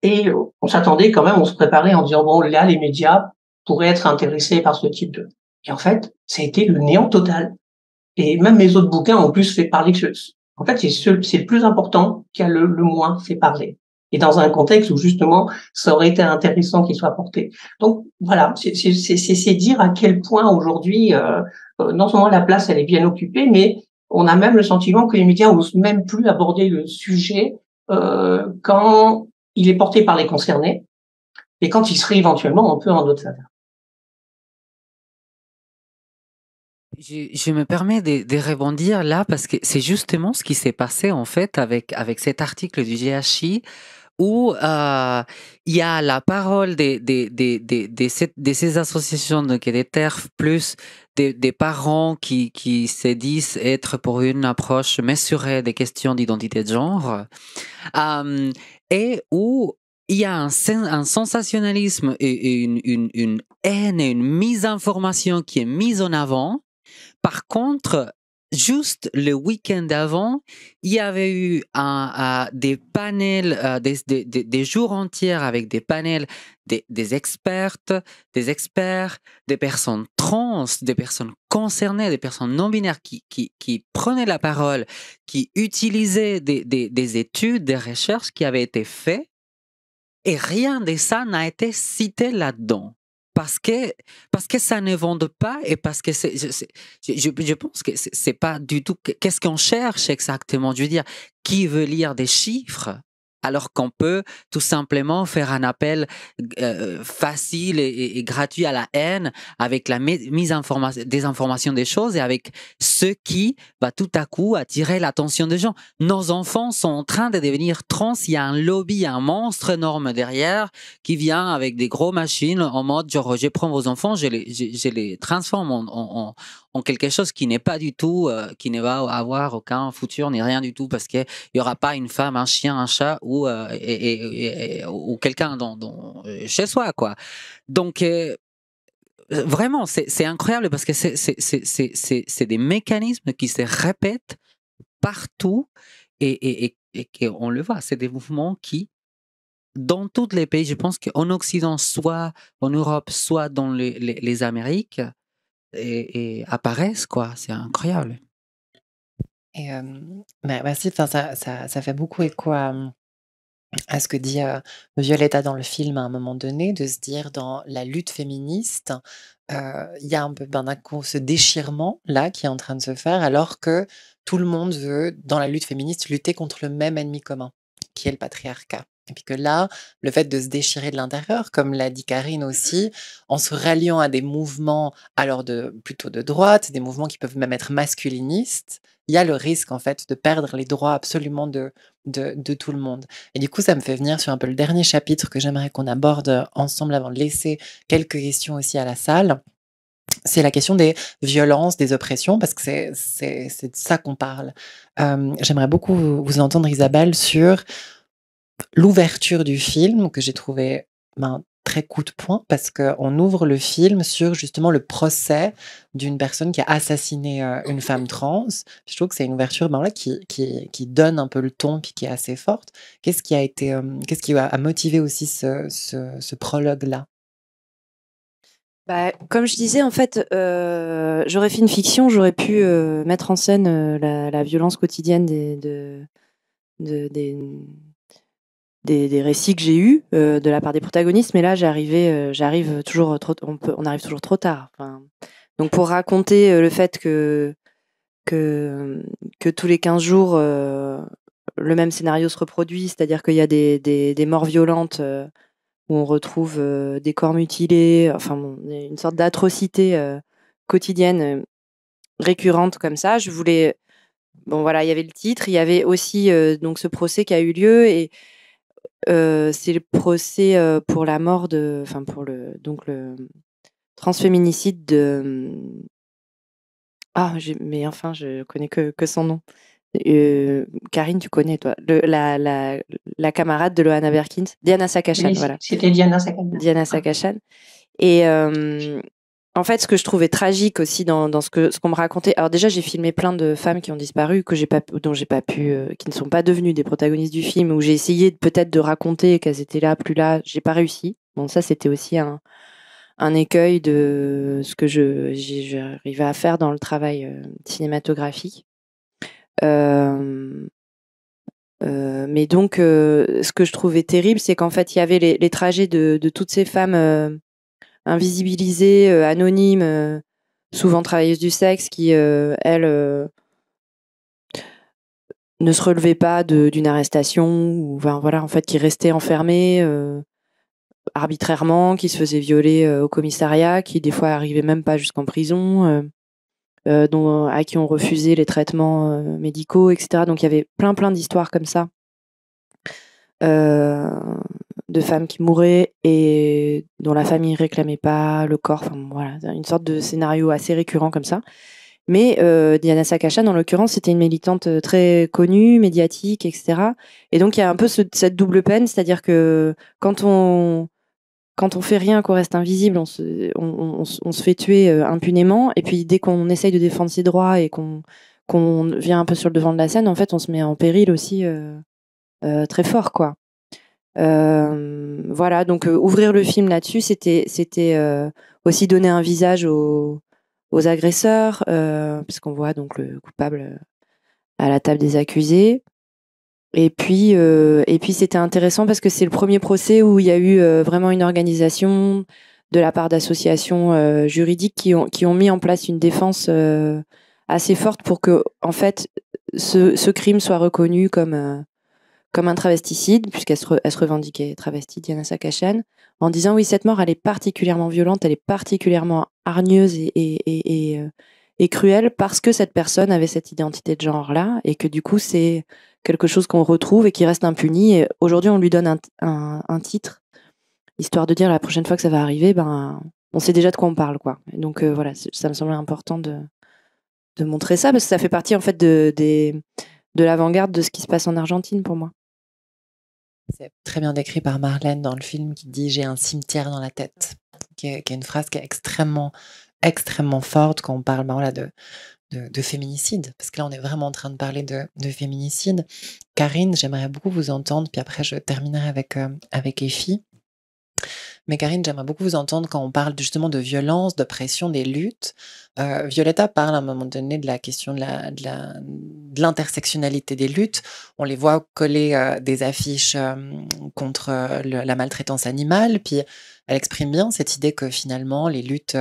Et on s'attendait quand même, on se préparait en disant bon là les médias pourraient être intéressés par ce type de. Et en fait, ça a été le néant total. Et même mes autres bouquins ont plus fait parler que en fait c'est le plus important qui a le moins fait parler. Et dans un contexte où justement ça aurait été intéressant qu'il soit porté. Donc voilà, c'est dire à quel point aujourd'hui non seulement la place elle est bien occupée, mais on a même le sentiment que les médias osent même plus aborder le sujet quand il est porté par les concernés et quand il serait éventuellement un peu en deçà. Je me permets de rebondir là parce que c'est justement ce qui s'est passé en fait avec cet article du GHI où il y a la parole de ces associations donc des TERF plus des parents qui se disent être pour une approche mesurée des questions d'identité de genre et où il y a un sensationnalisme et une haine et une mise en information qui est mise en avant. Par contre, juste le week-end avant, il y avait eu des panels, des jours entiers avec des panels des expertes, des experts, des personnes trans, des personnes concernées, des personnes non-binaires qui prenaient la parole, qui utilisaient des études, des recherches qui avaient été faites, et rien de ça n'a été cité là-dedans. Parce que ça ne vend pas et parce que je pense que c'est pas du tout qu'est-ce qu'on cherche exactement. Je veux dire, qui veut lire des chiffres alors qu'on peut tout simplement faire un appel facile et gratuit à la haine avec la mise en des informations des choses et avec ce qui va tout à coup attirer l'attention des gens. Nos enfants sont en train de devenir trans, il y a un lobby, un monstre énorme derrière qui vient avec des gros machines en mode genre je prends vos enfants, je les transforme en quelque chose qui n'est pas du tout, qui ne va avoir aucun futur ni rien du tout parce qu'il n'y aura pas une femme, un chien, un chat ou quelqu'un chez soi, quoi. Donc, vraiment, c'est incroyable parce que c'est des mécanismes qui se répètent partout et qu'on le voit. C'est des mouvements qui, dans tous les pays, je pense qu'en Occident, soit en Europe, soit dans les Amériques, et apparaissent, quoi. C'est incroyable. Et merci, ça fait beaucoup écho à ce que dit Violetta dans le film à un moment donné, de se dire dans la lutte féministe, il y a un peu d'un coup ce déchirement là qui est en train de se faire, alors que tout le monde veut, dans la lutte féministe, lutter contre le même ennemi commun, qui est le patriarcat. Et puis que là, le fait de se déchirer de l'intérieur, comme l'a dit Karine aussi, en se ralliant à des mouvements alors plutôt de droite, des mouvements qui peuvent même être masculinistes, il y a le risque en fait de perdre les droits absolument de tout le monde. Et du coup, ça me fait venir sur un peu le dernier chapitre que j'aimerais qu'on aborde ensemble avant de laisser quelques questions aussi à la salle. C'est la question des violences, des oppressions, parce que c'est de ça qu'on parle. J'aimerais beaucoup vous entendre, Isabelle, sur l'ouverture du film que j'ai trouvé très coup de poing parce qu'on ouvre le film sur justement le procès d'une personne qui a assassiné une femme trans. Je trouve que c'est une ouverture là, qui donne un peu le ton puis qui est assez forte. Qu'est-ce qui a motivé aussi ce prologue-là? Comme je disais, en fait, j'aurais fait une fiction, j'aurais pu mettre en scène la violence quotidienne des récits que j'ai eus de la part des protagonistes, mais là j'arrive toujours on arrive toujours trop tard. Enfin, donc pour raconter le fait que tous les 15 jours le même scénario se reproduit, c'est-à-dire qu'il y a des morts violentes où on retrouve des corps mutilés, enfin une sorte d'atrocité quotidienne récurrente comme ça. Je voulais, bon voilà, il y avait le titre, il y avait aussi donc ce procès qui a eu lieu et c'est le procès pour la mort pour le transféminicide de mais enfin je connais que son nom. Karine, tu connais toi la camarade de Loana Berkins, Diana Sakachan, Oui, voilà. c'était Diana Sakachan. Diana Sakachan. Et en fait, ce que je trouvais tragique aussi dans ce qu'on me racontait. Alors déjà, j'ai filmé plein de femmes qui ont disparu, dont j'ai pas pu, qui ne sont pas devenues des protagonistes du film, où j'ai essayé peut-être de raconter qu'elles étaient là, plus là. J'ai pas réussi. Bon, ça, c'était aussi un écueil de ce que j'arrivais à faire dans le travail cinématographique. Mais donc, ce que je trouvais terrible, c'est qu'en fait, il y avait les trajets de toutes ces femmes invisibilisées, anonymes, souvent travailleuses du sexe, qui, elles, ne se relevait pas d'une arrestation, ou voilà, en fait, qui restait enfermé arbitrairement, qui se faisait violer au commissariat, qui des fois arrivait même pas jusqu'en prison, à qui on refusait les traitements médicaux, etc. Donc il y avait plein d'histoires comme ça, de femmes qui mouraient et dont la famille réclamait pas le corps. Enfin voilà, une sorte de scénario assez récurrent comme ça. Mais Diana Sakachan, en l'occurrence, c'était une militante très connue, médiatique, etc. Et donc il y a un peu cette double peine, c'est-à-dire que quand on fait rien, qu'on reste invisible, on se fait tuer impunément. Et puis dès qu'on essaye de défendre ses droits et qu'on vient un peu sur le devant de la scène, en fait, on se met en péril aussi très fort, quoi. Voilà, donc ouvrir le film là-dessus, c'était aussi donner un visage aux agresseurs, puisqu'on voit donc le coupable à la table des accusés. Et puis c'était intéressant parce que c'est le premier procès où il y a eu vraiment une organisation de la part d'associations juridiques qui ont mis en place une défense assez forte pour que, en fait, ce crime soit reconnu comme un travesticide, puisqu'elle se revendiquait travestie, Diana Sakachan, en disant oui, cette mort, elle est particulièrement violente, elle est particulièrement hargneuse et cruelle parce que cette personne avait cette identité de genre-là, et que du coup, c'est quelque chose qu'on retrouve et qui reste impuni. Et aujourd'hui, on lui donne un titre, histoire de dire la prochaine fois que ça va arriver, on sait déjà de quoi on parle, quoi. Et donc voilà, ça me semblait important de montrer ça, parce que ça fait partie en fait de l'avant-garde de ce qui se passe en Argentine pour moi. C'est très bien décrit par Marlène dans le film, qui dit « J'ai un cimetière dans la tête », qui est une phrase qui est extrêmement forte quand on parle voilà, de féminicide, parce que là on est vraiment en train de parler de féminicide. Karine, j'aimerais beaucoup vous entendre, puis après je terminerai avec Effie. Mais Karine, j'aimerais beaucoup vous entendre quand on parle justement de violence, d'oppression, des luttes. Violetta parle à un moment donné de la question de l'intersectionnalité des luttes. On les voit coller des affiches contre la maltraitance animale, puis elle exprime bien cette idée que finalement les luttes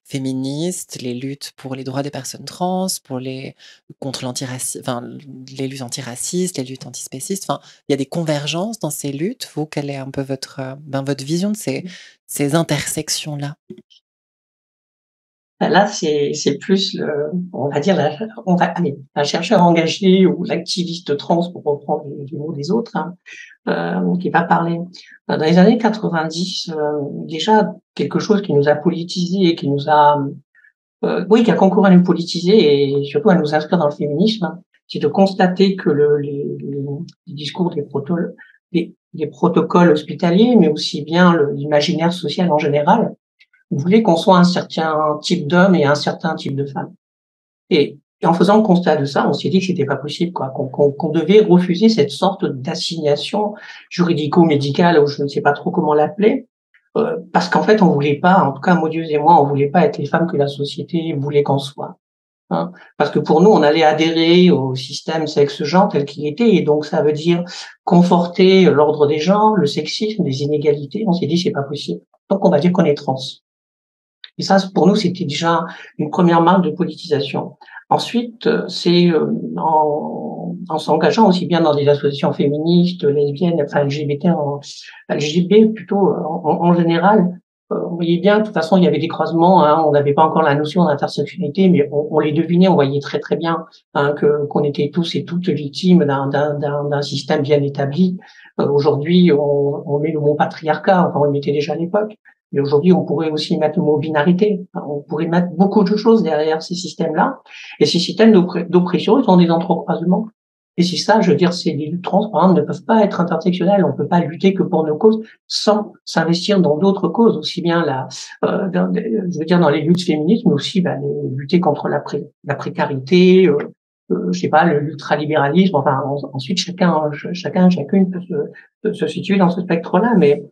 féministes, les luttes pour les droits des personnes trans, contre les luttes antiracistes, les luttes antispécistes, enfin, il y a des convergences dans ces luttes. Vous, quelle est un peu votre vision de ces intersections-là? Là, c'est plus on va dire, un chercheur engagé ou l'activiste trans, pour reprendre les mots des autres, qui va parler. Dans les années 90, déjà, quelque chose qui nous a politisé et qui nous a, qui a concouru à nous politiser et surtout à nous inscrire dans le féminisme, c'est de constater que les discours des protocoles hospitaliers, mais aussi bien l'imaginaire social en général, voulait qu'on soit un certain type d'homme et un certain type de femme. Et en faisant le constat de ça, on s'est dit que c'était pas possible, quoi, qu'on devait refuser cette sorte d'assignation juridico-médicale, ou je ne sais pas trop comment l'appeler, parce qu'en fait, on voulait pas, en tout cas, Maudieuse et moi, on voulait pas être les femmes que la société voulait qu'on soit. Parce que pour nous, on allait adhérer au système sexe-genre tel qu'il était, et donc ça veut dire conforter l'ordre des genres, le sexisme, les inégalités. On s'est dit c'est pas possible. Donc on va dire qu'on est trans. Et ça, pour nous, c'était déjà une première marque de politisation. Ensuite, c'est en s'engageant aussi bien dans des associations féministes, lesbiennes, enfin LGBT plutôt en général. On voyait bien, de toute façon, il y avait des croisements. On n'avait pas encore la notion d'intersectionnalité, mais on les devinait. On voyait très très bien qu'on était tous et toutes victimes d'un système bien établi. Aujourd'hui, on met le mot patriarcat. Enfin, on le mettait déjà à l'époque. Mais aujourd'hui, on pourrait aussi mettre le mot binarité. On pourrait mettre beaucoup de choses derrière ces systèmes-là. Et ces systèmes d'oppression, ils ont des entrecroisements. Et c'est ça, je veux dire, les luttes trans, par exemple, ne peuvent pas être intersectionnelles. On ne peut pas lutter que pour nos causes sans s'investir dans d'autres causes, aussi bien je veux dire, dans les luttes féministes, mais aussi lutter contre la précarité, je sais pas, l'ultralibéralisme. Enfin, ensuite, chacune peut se situer dans ce spectre-là, mais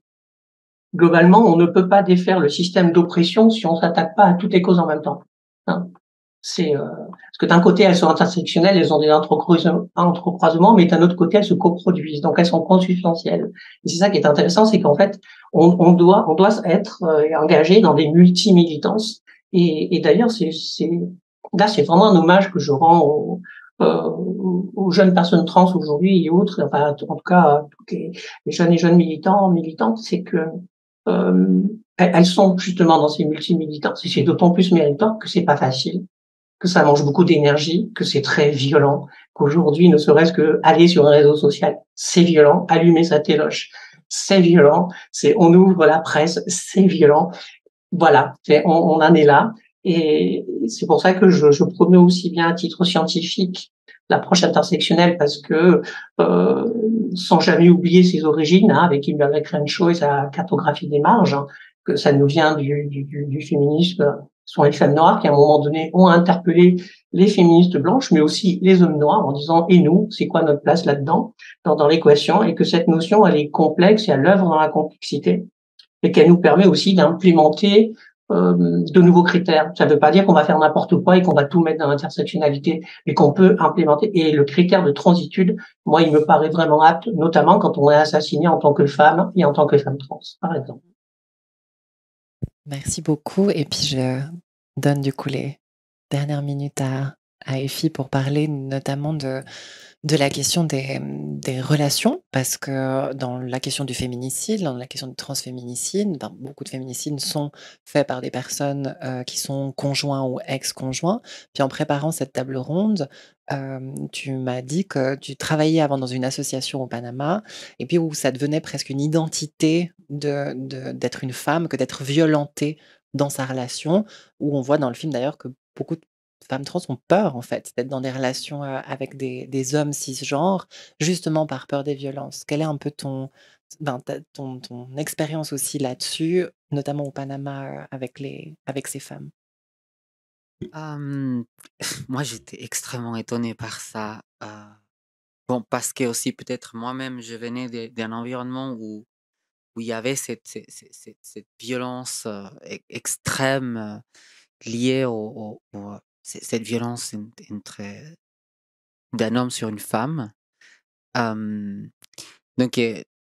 globalement, on ne peut pas défaire le système d'oppression si on s'attaque pas à toutes les causes en même temps. Parce que d'un côté, elles sont intersectionnelles, elles ont des entrecroisements, mais d'un autre côté, elles se coproduisent, donc elles sont consubstantielles. Et c'est ça qui est intéressant, c'est qu'en fait, on doit être engagé dans des multimilitances. Et d'ailleurs, c'est vraiment un hommage que je rends aux jeunes personnes trans aujourd'hui et autres, enfin, en tout cas, toutes les jeunes et jeunes militants, militantes, c'est que elles sont justement dans ces multimilitances et c'est d'autant plus méritant que c'est pas facile, que ça mange beaucoup d'énergie, que c'est très violent, qu'aujourd'hui, ne serait-ce que aller sur un réseau social, c'est violent, allumer sa téloche, c'est violent, on ouvre la presse, c'est violent. Voilà, on en est là. Et c'est pour ça que je promets aussi bien à titre scientifique l'approche intersectionnelle parce que, sans jamais oublier ses origines, hein, avec Kimberlé Crenshaw et sa cartographie des marges, hein, que ça nous vient du féminisme, ce sont les femmes noires qui, à un moment donné, ont interpellé les féministes blanches, mais aussi les hommes noirs en disant, et nous, c'est quoi notre place là-dedans, dans l'équation, et que cette notion, elle est complexe et elle œuvre dans la complexité et qu'elle nous permet aussi d'implémenter de nouveaux critères. Ça ne veut pas dire qu'on va faire n'importe quoi et qu'on va tout mettre dans l'intersectionnalité, mais qu'on peut implémenter. Et le critère de transitude, moi, il me paraît vraiment apte, notamment quand on est assassiné en tant que femme et en tant que femme trans, par exemple. Merci beaucoup. Et puis, je donne du coup les dernières minutes à Effie pour parler notamment de la question des relations, parce que dans la question du féminicide, dans la question du transféminicide, beaucoup de féminicides sont faits par des personnes qui sont conjoints ou ex-conjoints. Puis en préparant cette table ronde, tu m'as dit que tu travaillais avant dans une association au Panama, et puis où ça devenait presque une identité d'être une femme, que d'être violentée dans sa relation, où on voit dans le film d'ailleurs que beaucoup de femmes trans ont peur en fait d'être dans des relations avec des hommes cisgenres, justement par peur des violences. Quelle est un peu ton expérience aussi là-dessus, notamment au Panama avec ces femmes? Euh, Moi, j'étais extrêmement étonné par ça. Bon, parce que aussi peut-être moi-même, je venais d'un environnement où il y avait cette violence extrême liée cette violence d'un homme sur une femme. Euh, donc,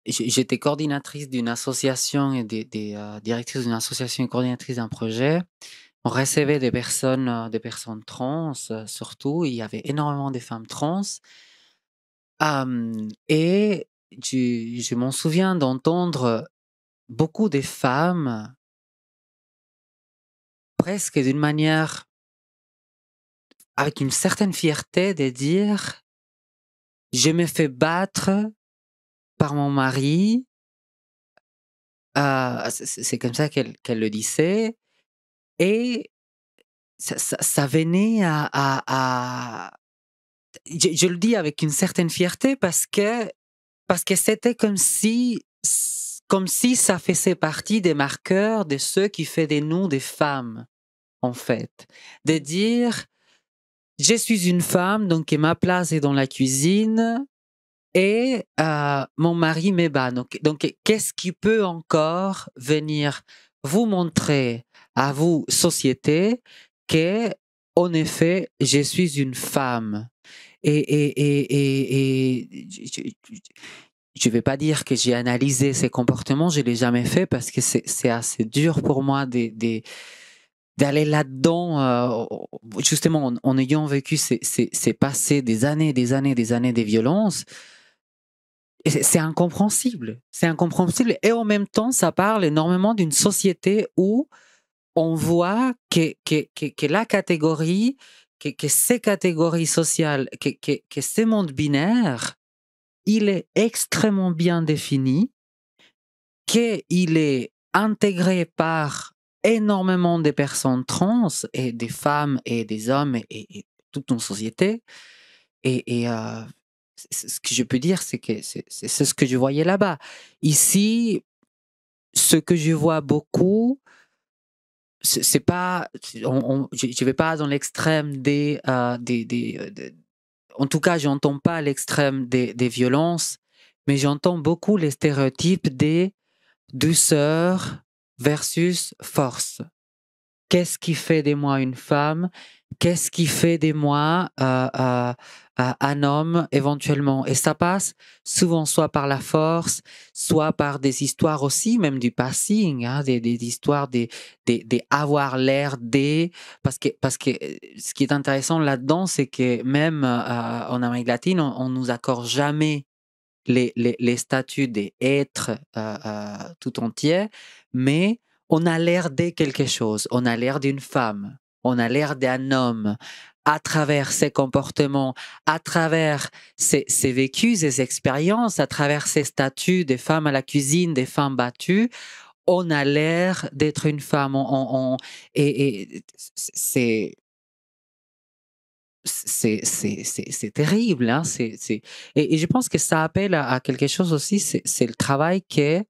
j'étais coordinatrice d'une association et directrice d'une association et coordinatrice d'un projet. On recevait des personnes trans, surtout. Il y avait énormément de femmes trans. Et je m'en souviens d'entendre beaucoup de femmes, presque d'une manière, avec une certaine fierté, de dire: je me fais battre par mon mari. C'est comme ça qu'elle le disait. Et ça venait je le dis avec une certaine fierté parce que c'était comme si ça faisait partie des marqueurs de ceux qui fait de nous des femmes, en fait. De dire: je suis une femme, donc ma place est dans la cuisine et mon mari me bat. Donc qu'est-ce qui peut encore venir vous montrer à vous, société, que, en effet, je suis une femme? Et je ne vais pas dire que j'ai analysé ces comportements, je ne l'ai jamais fait parce que c'est assez dur pour moi d'aller là-dedans, justement en ayant vécu ces passés, des années de violence. C'est incompréhensible. C'est incompréhensible. Et en même temps, ça parle énormément d'une société où on voit que la catégorie, que ces catégories sociales, que ce monde binaire, il est extrêmement bien défini, qu'il est intégré par énormément de personnes trans, et des femmes et des hommes et toute une société. Et ce que je peux dire, c'est que c'est ce que je voyais là-bas. Ici, ce que je vois beaucoup, c'est pas, je vais pas dans l'extrême en tout cas, j'entends pas l'extrême des violences, mais j'entends beaucoup les stéréotypes des douceur versus force. qu'est-ce qui fait de moi une femme, qu'est-ce qui fait de moi un homme éventuellement. Et ça passe souvent soit par la force, soit par des histoires aussi, même du passing, hein, des histoires avoir l'air des... Parce que ce qui est intéressant là-dedans, c'est que même en Amérique latine, on nous accorde jamais les statuts des êtres tout entiers, mais on a l'air de quelque chose, on a l'air d'une femme, on a l'air d'un homme, à travers ses comportements, à travers ses vécus, ses expériences, à travers ses statuts des femmes à la cuisine, des femmes battues, on a l'air d'être une femme. Et c'est terrible. Hein? Et je pense que ça appelle à quelque chose aussi, c'est le travail que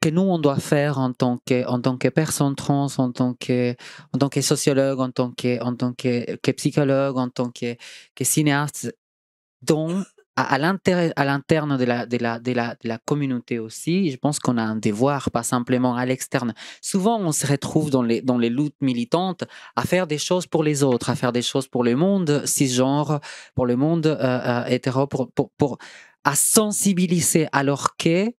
nous, on doit faire en tant que personne trans, en tant que sociologue, en tant que psychologue, en tant que cinéaste, dont à l'interne de la communauté aussi, je pense qu'on a un devoir, pas simplement à l'externe. Souvent, on se retrouve dans les luttes militantes à faire des choses pour les autres, à faire des choses pour le monde cisgenre, pour le monde hétéro, à sensibiliser, alors que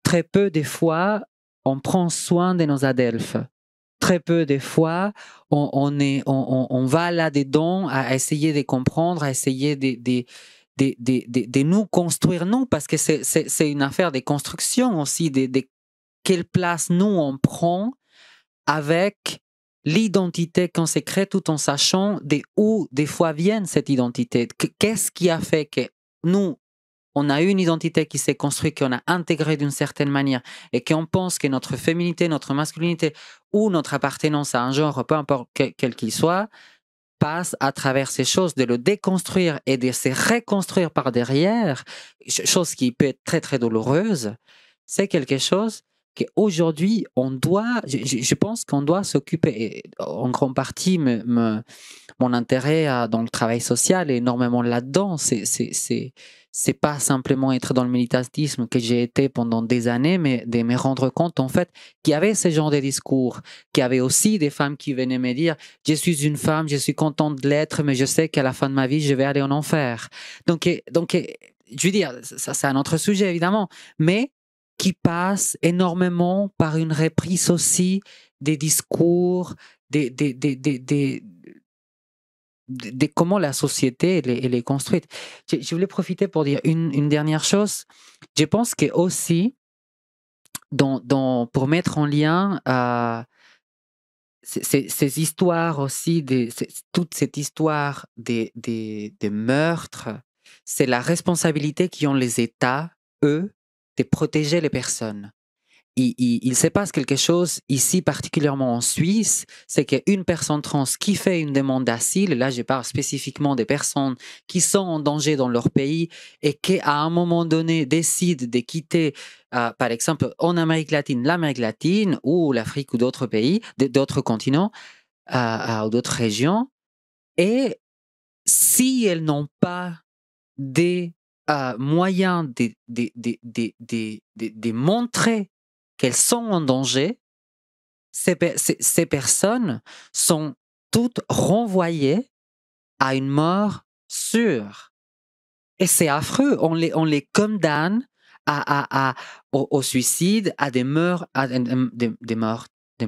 très peu des fois, on prend soin de nos adelphes. Très peu des fois, on va là-dedans à essayer de comprendre, à essayer de nous construire, nous, parce que c'est une affaire de construction aussi, de quelle place nous on prend avec l'identité qu'on se crée, tout en sachant d'où des fois vient cette identité. Qu'est-ce qui a fait que nous, on a une identité qui s'est construite, qu'on a intégrée d'une certaine manière et qu'on pense que notre féminité, notre masculinité ou notre appartenance à un genre, peu importe quel qu'il soit, passe à travers ces choses, de le déconstruire et de se reconstruire par derrière, chose qui peut être très, très douloureuse. C'est quelque chose qu'aujourd'hui, on doit, je pense qu'on doit s'occuper, et en grande partie, mon intérêt dans le travail social est énormément là-dedans. C'est pas simplement être dans le militantisme que j'ai été pendant des années, mais de me rendre compte en fait qu'il y avait ce genre de discours, qu'il y avait aussi des femmes qui venaient me dire « Je suis une femme, je suis contente de l'être, mais je sais qu'à la fin de ma vie, je vais aller en enfer. » Donc, je veux dire, ça c'est un autre sujet évidemment, mais qui passe énormément par une reprise aussi des discours, de comment la société elle est construite. Je voulais profiter pour dire une dernière chose. Je pense que aussi, pour mettre en lien ces histoires aussi, toute cette histoire des meurtres, c'est la responsabilité qu'ont les États, eux, de protéger les personnes. Il se passe quelque chose ici, particulièrement en Suisse, c'est qu'une personne trans qui fait une demande d'asile, là je parle spécifiquement des personnes qui sont en danger dans leur pays et qui à un moment donné décident de quitter, par exemple en Amérique latine, l'Amérique latine ou l'Afrique ou d'autres pays, d'autres continents ou d'autres régions, et si elles n'ont pas des moyens de montrer qu'elles sont en danger, ces personnes sont toutes renvoyées à une mort sûre. Et c'est affreux. On les condamne au suicide, à des meurtres, des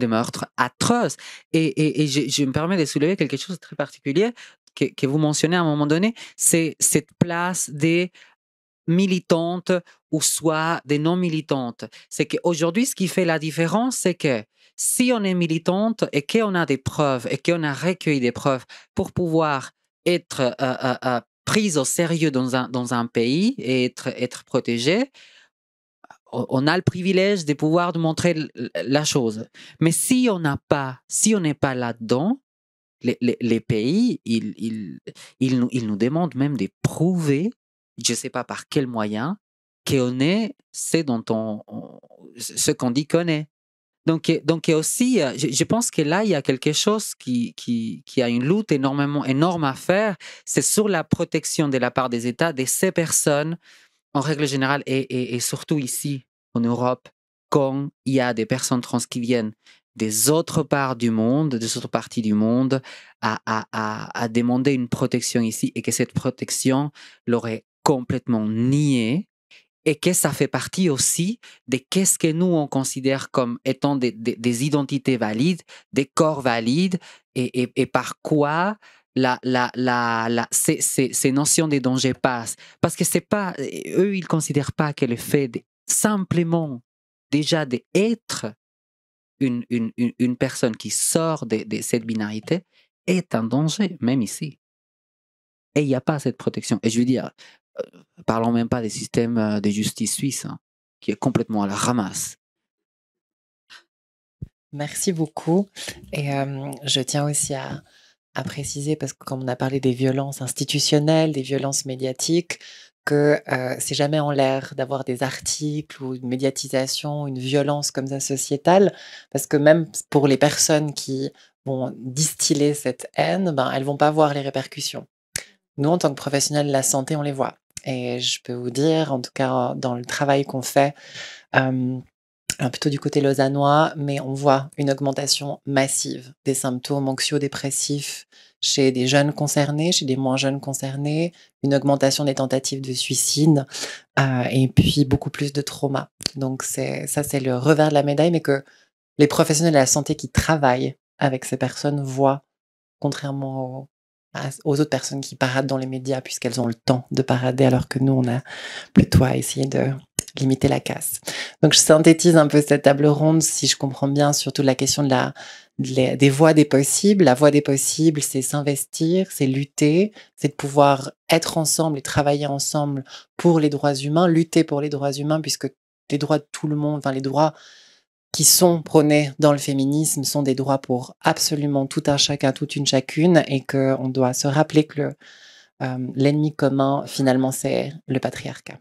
meurtres atroces. Et je me permets de soulever quelque chose de très particulier que vous mentionnez à un moment donné, c'est cette place des militantes ou soit des non-militantes. C'est qu'aujourd'hui, ce qui fait la différence, c'est que si on est militante et qu'on a des preuves et qu'on a recueilli des preuves pour pouvoir être prise au sérieux dans un pays et être protégée, on a le privilège de pouvoir montrer la chose. Mais si on n'est pas là-dedans, les pays, ils nous demandent même de prouver, je ne sais pas par quel moyen, qu'on est ce qu'on dit qu'on est. Donc aussi, je pense que là, il y a quelque chose qui a une lutte énorme à faire. C'est sur la protection de la part des États de ces personnes, en règle générale, et surtout ici, en Europe, quand il y a des personnes trans qui viennent des autres parts du monde, des autres parties du monde, à demander une protection ici et que cette protection l'aurait complètement niée et que ça fait partie aussi de qu'est-ce que nous on considère comme étant des identités valides, des corps valides et par quoi ces notions de danger passent. Parce que c'est pas, eux, ils ne considèrent pas que le fait simplement déjà d'être une personne qui sort de cette binarité est un danger, même ici. Et il n'y a pas cette protection. Et je veux dire, parlons même pas des systèmes de justice suisse, hein, qui est complètement à la ramasse. Merci beaucoup. Et je tiens aussi à préciser, parce que comme on a parlé des violences institutionnelles, des violences médiatiques, que c'est jamais en l'air d'avoir des articles ou une médiatisation, une violence comme ça sociétale, parce que même pour les personnes qui vont distiller cette haine, ben, elles vont pas voir les répercussions. Nous, en tant que professionnels de la santé, on les voit. Et je peux vous dire, en tout cas dans le travail qu'on fait, alors plutôt du côté lausannois, mais on voit une augmentation massive des symptômes anxio-dépressifs chez des jeunes concernés, chez des moins jeunes concernés, une augmentation des tentatives de suicide et puis beaucoup plus de trauma. Donc c'est le revers de la médaille, mais que les professionnels de la santé qui travaillent avec ces personnes voient, contrairement aux autres personnes qui paradent dans les médias puisqu'elles ont le temps de parader, alors que nous, on a plutôt à essayer de limiter la casse. Donc, je synthétise un peu cette table ronde, si je comprends bien, surtout la question des voies des possibles. La voie des possibles, c'est s'investir, c'est lutter, c'est de pouvoir être ensemble et travailler ensemble pour les droits humains, lutter pour les droits humains, puisque les droits de tout le monde, enfin les droits qui sont prônés dans le féminisme sont des droits pour absolument tout un chacun, toute une chacune, et qu'on doit se rappeler que l'ennemi commun, finalement, c'est le patriarcat.